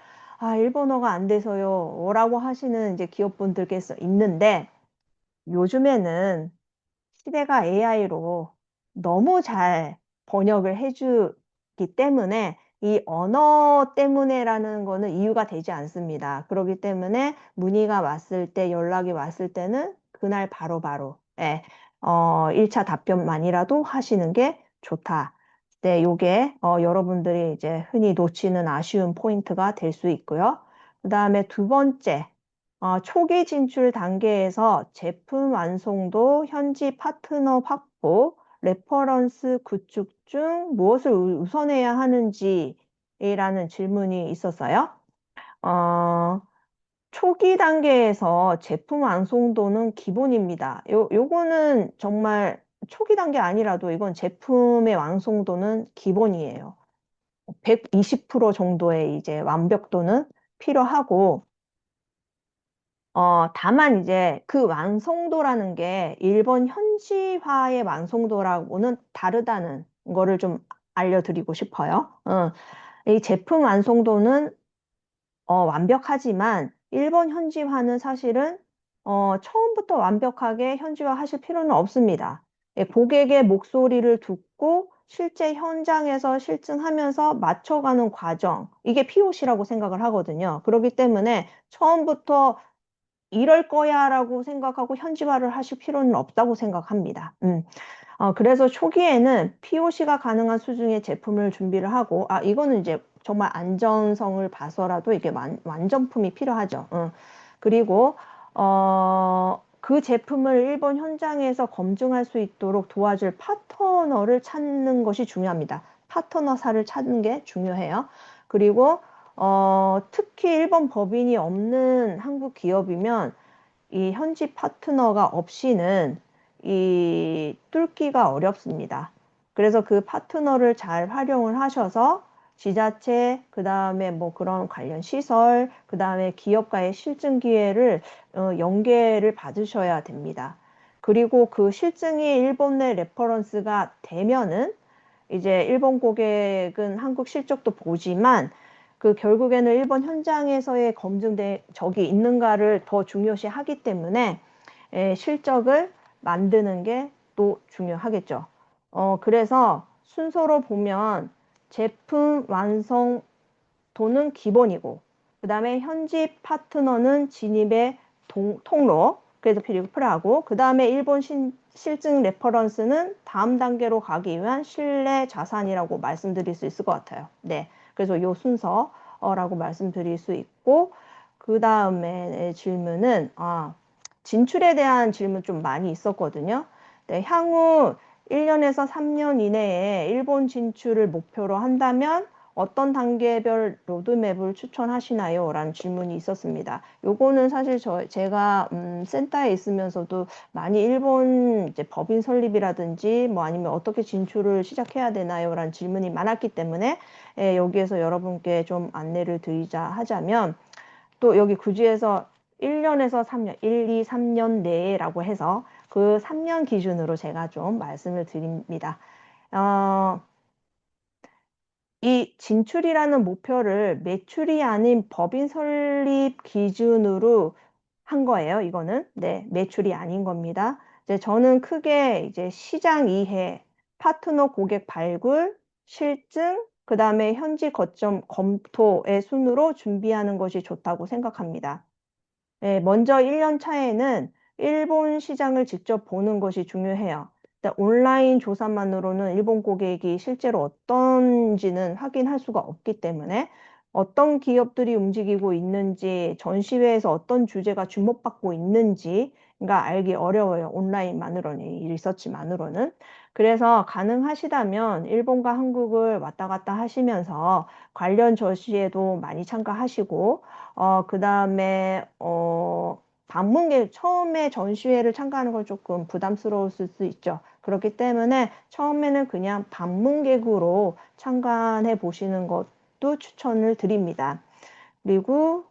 일본어가 안 돼서요. 라고 하시는 이제 기업분들께서 있는데 요즘에는 시대가 AI로 너무 잘 번역을 해주기 때문에 이 언어 때문에라는 거는 이유가 되지 않습니다. 그렇기 때문에 문의가 왔을 때, 연락이 왔을 때는 그날 바로바로, 1차 답변만이라도 하시는 게 좋다. 네, 요게, 여러분들이 이제 흔히 놓치는 아쉬운 포인트가 될 수 있고요. 그 다음에 두 번째, 초기 진출 단계에서 제품 완성도, 현지 파트너 확보, 레퍼런스 구축 중 무엇을 우선해야 하는지라는 질문이 있었어요. 어, 초기 단계에서 제품 완성도는 기본입니다. 요거는 정말 초기 단계 아니라도 이건 제품의 완성도는 기본이에요. 120% 정도의 이제 완벽도는 필요하고, 다만 이제 그 완성도라는 게 일본 현지화의 완성도라고는 다르다는 거를 좀 알려드리고 싶어요. 이 제품 완성도는 완벽하지만 일본 현지화는 사실은 처음부터 완벽하게 현지화 하실 필요는 없습니다. 예, 고객의 목소리를 듣고 실제 현장에서 실증하면서 맞춰가는 과정, 이게 POC라고 생각을 하거든요. 그렇기 때문에 처음부터 이럴 거야라고 생각하고 현지화를 하실 필요는 없다고 생각합니다. 그래서 초기에는 POC가 가능한 수준의 제품을 준비를 하고, 이거는 이제 정말 안전성을 봐서라도 이게 완전품이 필요하죠. 그리고, 그 제품을 일본 현장에서 검증할 수 있도록 도와줄 파트너를 찾는 것이 중요합니다. 파트너사를 찾는 게 중요해요. 그리고, 특히 일본 법인이 없는 한국 기업이면 이 현지 파트너가 없이는 이 뚫기가 어렵습니다. 그래서 그 파트너를 잘 활용을 하셔서 지자체, 그 다음에 뭐 그런 관련 시설, 그 다음에 기업과의 실증 기회를 연계를 받으셔야 됩니다. 그리고 그 실증이 일본 내 레퍼런스가 되면은 이제 일본 고객은 한국 실적도 보지만 그 결국에는 일본 현장에서의 검증된 적이 있는가를 더 중요시 하기 때문에 실적을 만드는 게 또 중요하겠죠. 그래서 순서로 보면 제품 완성 도는 기본이고, 그 다음에 현지 파트너는 진입의 통로, 그래서 필요하고, 그 다음에 일본 실증 레퍼런스는 다음 단계로 가기 위한 신뢰 자산이라고 말씀드릴 수 있을 것 같아요. 네. 그래서 요 순서라고 말씀드릴 수 있고, 그 다음에 질문은, 진출에 대한 질문 좀 많이 있었거든요. 네, 향후 1년에서 3년 이내에 일본 진출을 목표로 한다면 어떤 단계별 로드맵을 추천하시나요? 라는 질문이 있었습니다. 요거는 사실 제가 센터에 있으면서도 많이 일본 이제 법인 설립이라든지 뭐 아니면 어떻게 진출을 시작해야 되나요? 라는 질문이 많았기 때문에 여기에서 여러분께 좀 안내를 드리자 하자면 또 여기 구지에서 1년에서 3년, 1, 2, 3년 내라고 해서 그 3년 기준으로 제가 좀 말씀을 드립니다. 어, 이 진출이라는 목표를 매출이 아닌 법인 설립 기준으로 한 거예요. 이거는 네, 매출이 아닌 겁니다. 이제 저는 크게 이제 시장 이해, 파트너 고객 발굴, 실증, 그 다음에 현지 거점 검토의 순으로 준비하는 것이 좋다고 생각합니다. 네, 먼저 1년 차에는 일본 시장을 직접 보는 것이 중요해요. 온라인 조사만으로는 일본 고객이 실제로 어떤지는 확인할 수가 없기 때문에 어떤 기업들이 움직이고 있는지, 전시회에서 어떤 주제가 주목받고 있는지가 알기 어려워요. 온라인만으로는, 이 리서치만으로는. 그래서 가능하시다면 일본과 한국을 왔다 갔다 하시면서 관련 전시회도 많이 참가하시고, 그 다음에, 방문객, 처음에 전시회를 참가하는 건 조금 부담스러웠을 수 있죠. 그렇기 때문에 처음에는 그냥 방문객으로 참관해 보시는 것도 추천을 드립니다. 그리고,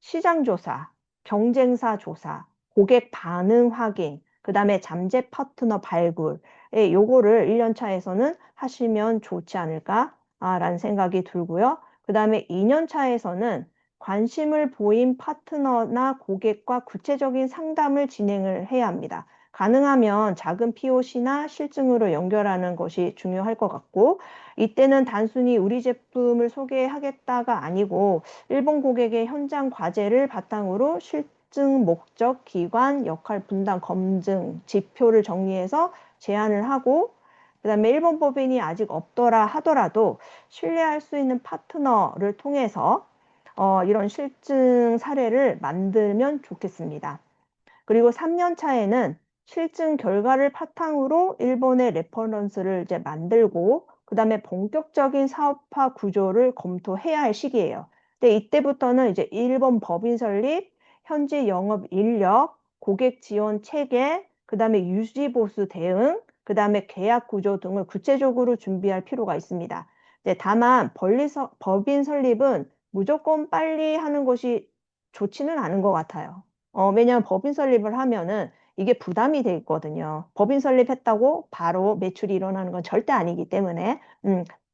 시장 조사, 경쟁사 조사, 고객 반응 확인, 그 다음에 잠재 파트너 발굴, 요거를 1년 차에서는 하시면 좋지 않을까라는 생각이 들고요. 그 다음에 2년 차에서는 관심을 보인 파트너나 고객과 구체적인 상담을 진행을 해야 합니다. 가능하면 작은 POC나 실증으로 연결하는 것이 중요할 것 같고, 이때는 단순히 우리 제품을 소개하겠다가 아니고 일본 고객의 현장 과제를 바탕으로 실증 목적, 기관, 역할 분담, 검증, 지표를 정리해서 제안을 하고 그다음에 일본 법인이 아직 없더라 하더라도 신뢰할 수 있는 파트너를 통해서 이런 실증 사례를 만들면 좋겠습니다. 그리고 3년 차에는 실증 결과를 바탕으로 일본의 레퍼런스를 이제 만들고 그다음에 본격적인 사업화 구조를 검토해야 할 시기예요. 근데 이때부터는 이제 일본 법인 설립, 현지 영업 인력, 고객 지원 체계, 그다음에 유지 보수 대응, 그다음에 계약 구조 등을 구체적으로 준비할 필요가 있습니다. 다만 법인 설립은 무조건 빨리 하는 것이 좋지는 않은 것 같아요. 왜냐하면 법인 설립을 하면은 이게 부담이 돼 있거든요. 법인 설립했다고 바로 매출이 일어나는 건 절대 아니기 때문에,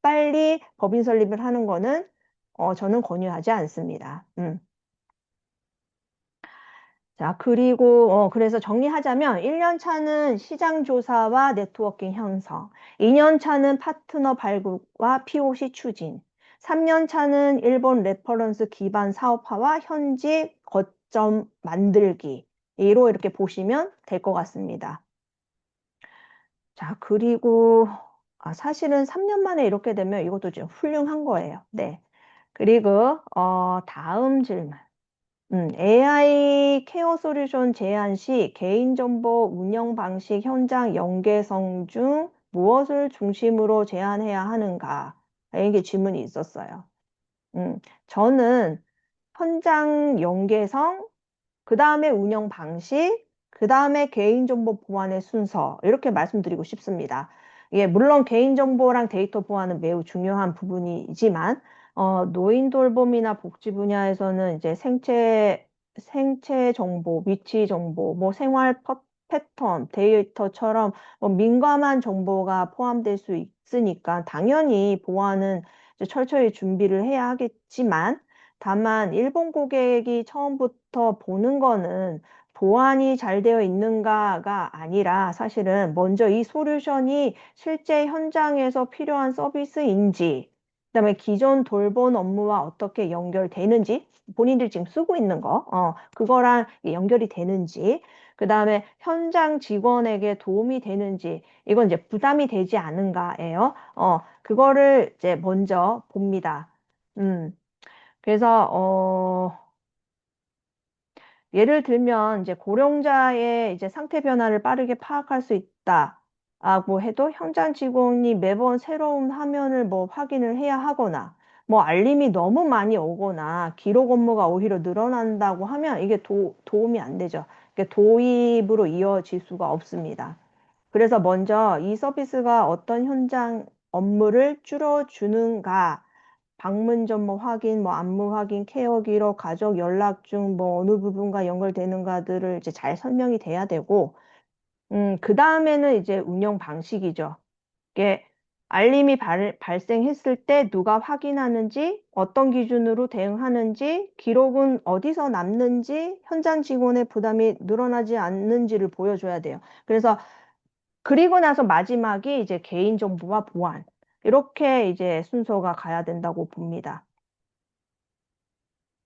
빨리 법인 설립을 하는 거는, 저는 권유하지 않습니다. 자, 그리고, 그래서 정리하자면, 1년 차는 시장 조사와 네트워킹 형성, 2년 차는 파트너 발굴과 POC 추진, 3년 차는 일본 레퍼런스 기반 사업화와 현지 거점 만들기, 이로 이렇게 보시면 될 것 같습니다. 자, 그리고, 사실은 3년 만에 이렇게 되면 이것도 좀 훌륭한 거예요. 네. 그리고, 다음 질문. AI 케어 솔루션 제안 시 개인정보 운영 방식 현장 연계성 중 무엇을 중심으로 제안해야 하는가? 이게 질문이 있었어요. 저는 현장 연계성, 그 다음에 운영 방식, 그 다음에 개인정보 보안의 순서, 이렇게 말씀드리고 싶습니다. 예, 물론 개인정보랑 데이터 보안은 매우 중요한 부분이지만, 노인 돌봄이나 복지 분야에서는 이제 생체 정보, 위치 정보, 뭐 생활 패턴, 데이터처럼 뭐 민감한 정보가 포함될 수 있으니까 당연히 보안은 이제 철저히 준비를 해야 하겠지만, 다만 일본 고객이 처음부터 보는 거는 보안이 잘 되어 있는가가 아니라 사실은 먼저 이 솔루션이 실제 현장에서 필요한 서비스인지, 그다음에 기존 돌봄 업무와 어떻게 연결되는지, 본인들 지금 쓰고 있는 거, 그거랑 연결이 되는지, 그다음에 현장 직원에게 도움이 되는지, 이건 이제 부담이 되지 않은가예요. 그거를 이제 먼저 봅니다. 음. 그래서 예를 들면 이제 고령자의 이제 상태 변화를 빠르게 파악할 수 있다라고 해도 현장 직원이 매번 새로운 화면을 뭐 확인을 해야 하거나 뭐 알림이 너무 많이 오거나 기록 업무가 오히려 늘어난다고 하면 이게 도움이 안 되죠. 이게 도입으로 이어질 수가 없습니다. 그래서 먼저 이 서비스가 어떤 현장 업무를 줄여주는가, 방문 전모 확인, 뭐 안무 확인, 케어 기록, 가족 연락 중 뭐 어느 부분과 연결되는가들을 이제 잘 설명이 돼야 되고, 그 다음에는 이제 운영 방식이죠. 이게 알림이 발생했을 때 누가 확인하는지, 어떤 기준으로 대응하는지, 기록은 어디서 남는지, 현장 직원의 부담이 늘어나지 않는지를 보여줘야 돼요. 그래서 그리고 나서 마지막이 이제 개인정보와 보안. 이렇게 이제 순서가 가야 된다고 봅니다.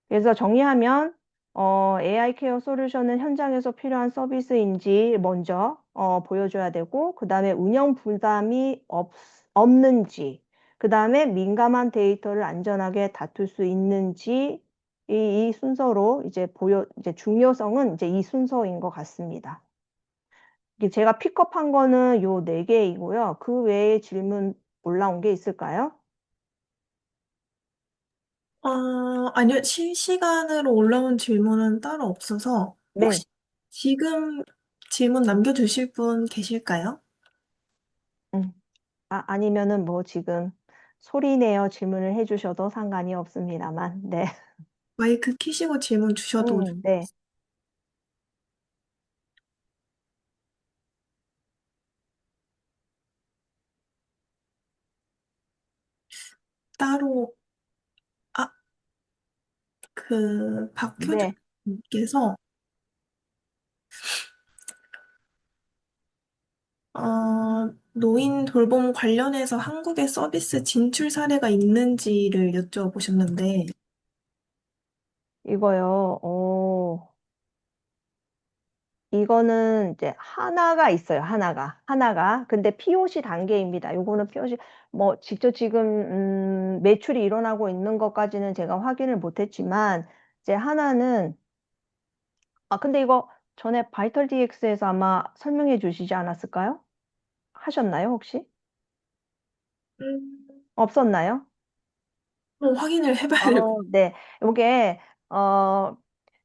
그래서 정리하면 AI 케어 솔루션은 현장에서 필요한 서비스인지 먼저 보여줘야 되고, 그 다음에 운영 부담이 없는지, 그 다음에 민감한 데이터를 안전하게 다툴 수 있는지, 이 순서로 이제 중요성은 이제 이 순서인 것 같습니다. 이게 제가 픽업한 거는 요 네 개이고요. 그 외에 질문 올라온 게 있을까요? 아니요, 실시간으로 올라온 질문은 따로 없어서 네. 혹시 지금 질문 남겨주실 분 계실까요? 음. 아니면은 뭐 지금 소리 내어 질문을 해주셔도 상관이 없습니다만, 네. 마이크 키시고 질문 주셔도 네. 따로, 아, 네. 박효준님께서, 노인 돌봄 관련해서 한국에 서비스 진출 사례가 있는지를 여쭤보셨는데, 이거요, 이거는 이제 하나가 있어요, 하나가. 근데 POC 단계입니다. 요거는 POC, 뭐, 직접 지금, 매출이 일어나고 있는 것까지는 제가 확인을 못했지만, 이제 하나는, 근데 이거 전에 바이털 DX에서 아마 설명해 주시지 않았을까요? 하셨나요, 혹시? 음, 없었나요? 확인을 해봐야 될 것 네. 요게, 어,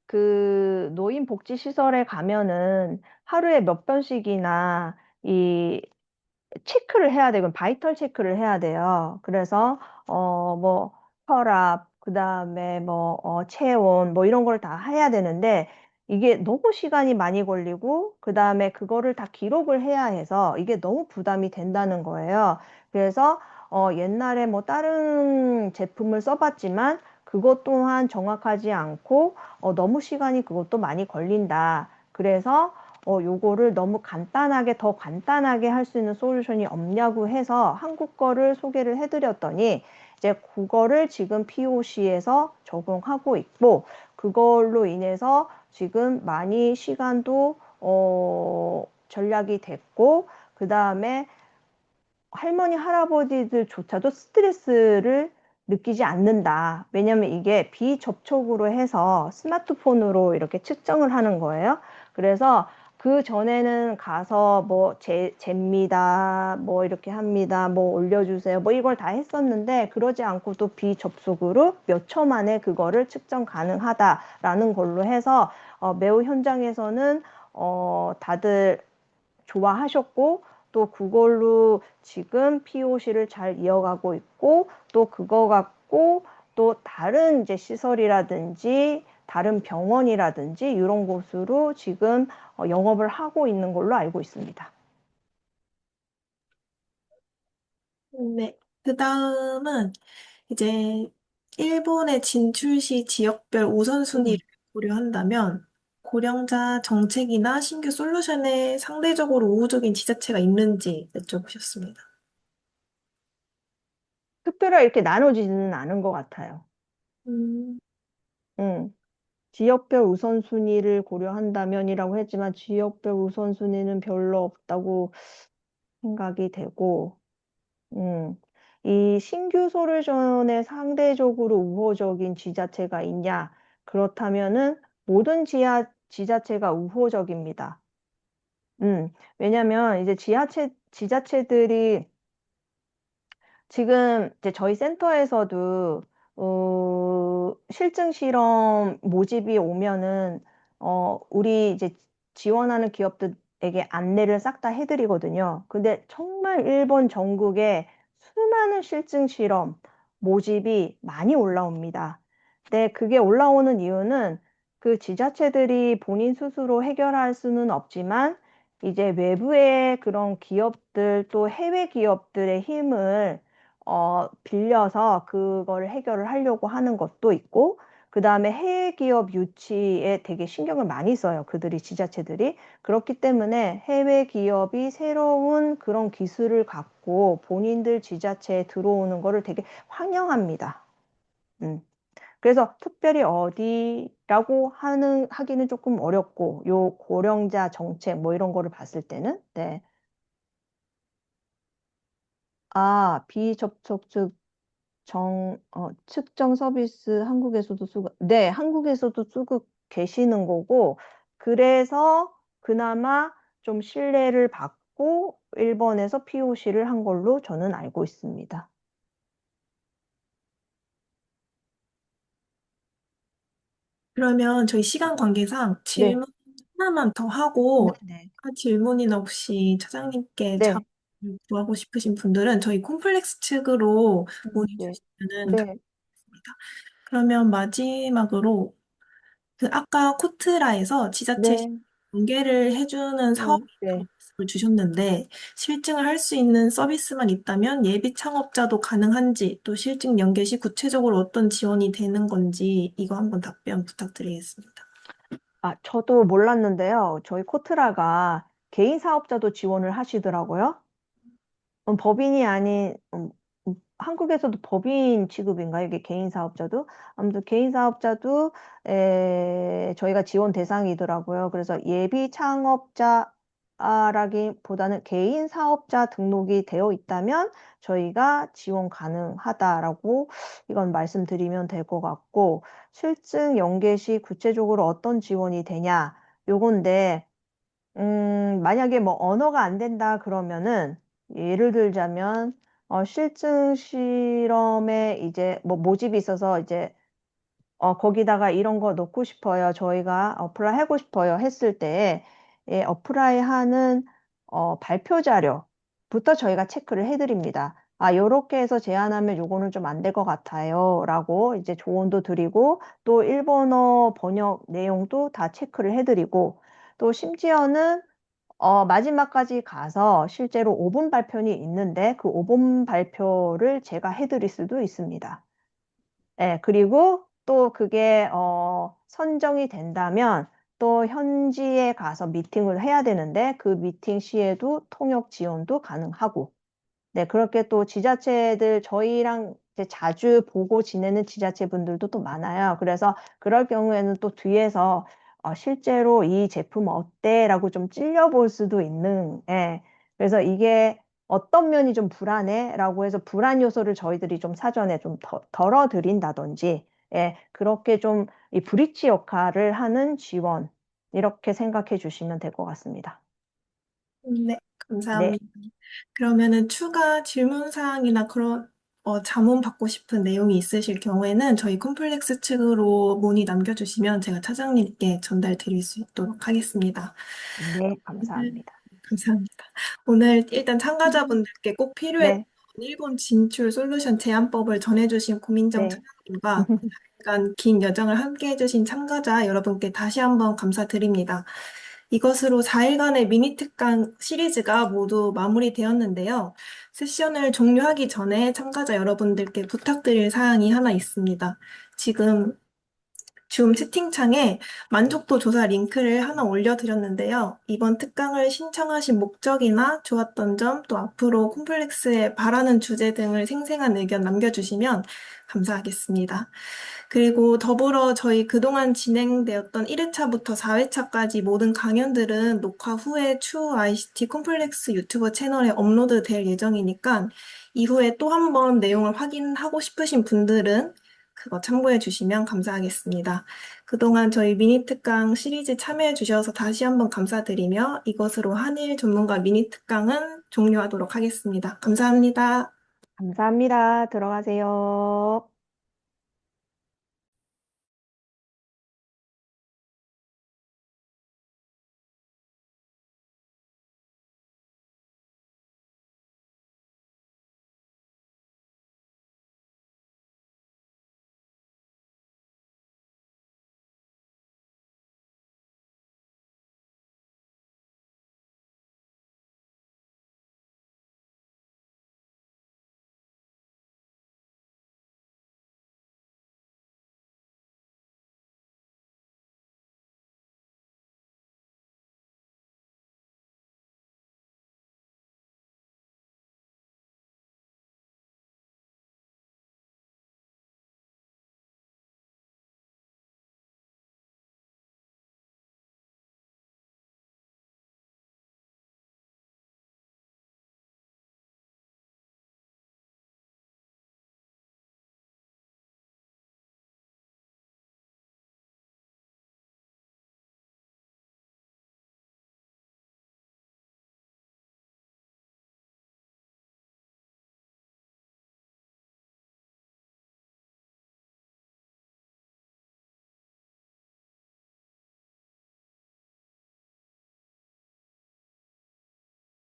그 노인복지시설에 가면은 하루에 몇 번씩이나 이 체크를 해야 되고, 바이털 체크를 해야 돼요. 그래서, 뭐, 혈압, 그 다음에 뭐, 체온, 뭐 이런 걸 다 해야 되는데, 이게 너무 시간이 많이 걸리고, 그 다음에 그거를 다 기록을 해야 해서 이게 너무 부담이 된다는 거예요. 그래서, 옛날에 뭐 다른 제품을 써봤지만 그것 또한 정확하지 않고 너무 시간이 그것도 많이 걸린다. 그래서 요거를 너무 간단하게 더 간단하게 할 수 있는 솔루션이 없냐고 해서 한국 거를 소개를 해드렸더니 이제 그거를 지금 POC에서 적용하고 있고 그걸로 인해서 지금 많이 시간도 전략이 됐고 그 다음에 할머니, 할아버지들조차도 스트레스를 느끼지 않는다. 왜냐면 이게 비접촉으로 해서 스마트폰으로 이렇게 측정을 하는 거예요. 그래서 그 전에는 가서 뭐 잽니다. 뭐 이렇게 합니다. 뭐 올려주세요. 뭐 이걸 다 했었는데 그러지 않고 또 비접속으로 몇 초 만에 그거를 측정 가능하다라는 걸로 해서 매우 현장에서는 다들 좋아하셨고 또 그걸로 지금 POC를 잘 이어가고 있고 또 그거 갖고 또 다른 이제 시설이라든지 다른 병원이라든지 이런 곳으로 지금 영업을 하고 있는 걸로 알고 있습니다. 네. 그 다음은 이제 일본의 진출 시 지역별 우선순위를 음. 고려한다면 고령자 정책이나 신규 솔루션에 상대적으로 우호적인 지자체가 있는지 여쭤보셨습니다. 특별히 이렇게 나눠지지는 않은 것 같아요. 음, 음. 지역별 우선순위를 고려한다면이라고 했지만 지역별 우선순위는 별로 없다고 생각이 되고 음, 이 신규 솔루션에 상대적으로 우호적인 지자체가 있냐? 그렇다면은 모든 지자체가 우호적입니다. 왜냐면 이제 지자체들이 지금 이제 저희 센터에서도 실증 실험 모집이 오면은 우리 이제 지원하는 기업들에게 안내를 싹 다 해드리거든요. 근데 정말 일본 전국에 수많은 실증 실험 모집이 많이 올라옵니다. 근데 그게 올라오는 이유는 그 지자체들이 본인 스스로 해결할 수는 없지만 이제 외부의 그런 기업들 또 해외 기업들의 힘을 빌려서 그걸 해결을 하려고 하는 것도 있고, 그 다음에 해외 기업 유치에 되게 신경을 많이 써요. 그들이, 지자체들이. 그렇기 때문에 해외 기업이 새로운 그런 기술을 갖고 본인들 지자체에 들어오는 거를 되게 환영합니다. 음. 그래서 특별히 어디라고 하기는 조금 어렵고, 요 고령자 정책 뭐 이런 거를 봤을 때는, 네. 비접촉 측정 서비스 네, 한국에서도 쓰고 계시는 거고, 그래서 그나마 좀 신뢰를 받고 일본에서 POC를 한 걸로 저는 알고 있습니다. 그러면 저희 시간 관계상 네, 질문 하나만 더 하고 네, 질문이나 혹시 차장님께 네, 구하고 싶으신 분들은 저희 콤플렉스 측으로 문의 네, 주시면 네, 답니다. 그러면 마지막으로 그 아까 코트라에서 지자체 네, 연계를 해주는 사업이 있다고 네. 말씀을 주셨는데 실증을 할 수 있는 서비스만 있다면 예비 창업자도 가능한지 또 실증 연계 시 구체적으로 어떤 지원이 되는 건지 이거 한번 답변 부탁드리겠습니다. 저도 몰랐는데요. 저희 코트라가 개인 사업자도 지원을 하시더라고요. 법인이 아닌 한국에서도 법인 취급인가요? 이게 개인 사업자도? 아무튼 개인 사업자도 저희가 지원 대상이더라고요. 그래서 예비 창업자라기보다는 개인 사업자 등록이 되어 있다면 저희가 지원 가능하다라고 이건 말씀드리면 될 것 같고 실증 연계 시 구체적으로 어떤 지원이 되냐? 요건데 만약에 뭐 언어가 안 된다 그러면은 예를 들자면 실증 실험에 이제 뭐 모집이 있어서 이제 거기다가 이런 거 넣고 싶어요. 저희가 어플라이 하고 싶어요. 했을 때 어플라이 하는 발표 자료부터 저희가 체크를 해드립니다. 요렇게 해서 제안하면 요거는 좀 안 될 것 같아요. 라고 이제 조언도 드리고 또 일본어 번역 내용도 다 체크를 해드리고 또 심지어는 마지막까지 가서 실제로 5분 발표는 있는데 그 5분 발표를 제가 해드릴 수도 있습니다. 예, 그리고 또 그게 선정이 된다면 또 현지에 가서 미팅을 해야 되는데 그 미팅 시에도 통역 지원도 가능하고 네, 그렇게 또 지자체들 저희랑 이제 자주 보고 지내는 지자체 분들도 또 많아요. 그래서 그럴 경우에는 또 뒤에서 실제로 이 제품 어때? 라고 좀 찔려볼 수도 있는, 예. 그래서 이게 어떤 면이 좀 불안해? 라고 해서 불안 요소를 저희들이 좀 사전에 좀 덜어드린다든지, 예. 그렇게 좀 이 브릿지 역할을 하는 지원, 이렇게 생각해 주시면 될 것 같습니다. 네, 네, 감사합니다. 그러면은 추가 질문 사항이나 그런 자문 받고 싶은 내용이 있으실 경우에는 저희 컴플렉스 측으로 문의 남겨주시면 제가 차장님께 전달 드릴 수 있도록 하겠습니다. 네, 오늘 감사합니다. 감사합니다. 오늘 일단 참가자분들께 꼭 필요했던 네, 일본 진출 솔루션 제안법을 전해주신 고민정 네. 차장님과 약간 긴 여정을 함께 해주신 참가자 여러분께 다시 한번 감사드립니다. 이것으로 4일간의 미니 특강 시리즈가 모두 마무리되었는데요. 세션을 종료하기 전에 참가자 여러분들께 부탁드릴 사항이 하나 있습니다. 지금 줌 채팅창에 만족도 조사 링크를 하나 올려드렸는데요. 이번 특강을 신청하신 목적이나 좋았던 점, 또 앞으로 콤플렉스에 바라는 주제 등을 생생한 의견 남겨주시면 감사하겠습니다. 그리고 더불어 저희 그동안 진행되었던 1회차부터 4회차까지 모든 강연들은 녹화 후에 추후 ICT 콤플렉스 유튜브 채널에 업로드 될 예정이니까 이후에 또 한 번 내용을 확인하고 싶으신 분들은 그거 참고해 주시면 감사하겠습니다. 그동안 저희 미니 특강 시리즈 참여해 주셔서 다시 한번 감사드리며 이것으로 한일 전문가 미니 특강은 종료하도록 하겠습니다. 감사합니다. 감사합니다. 들어가세요.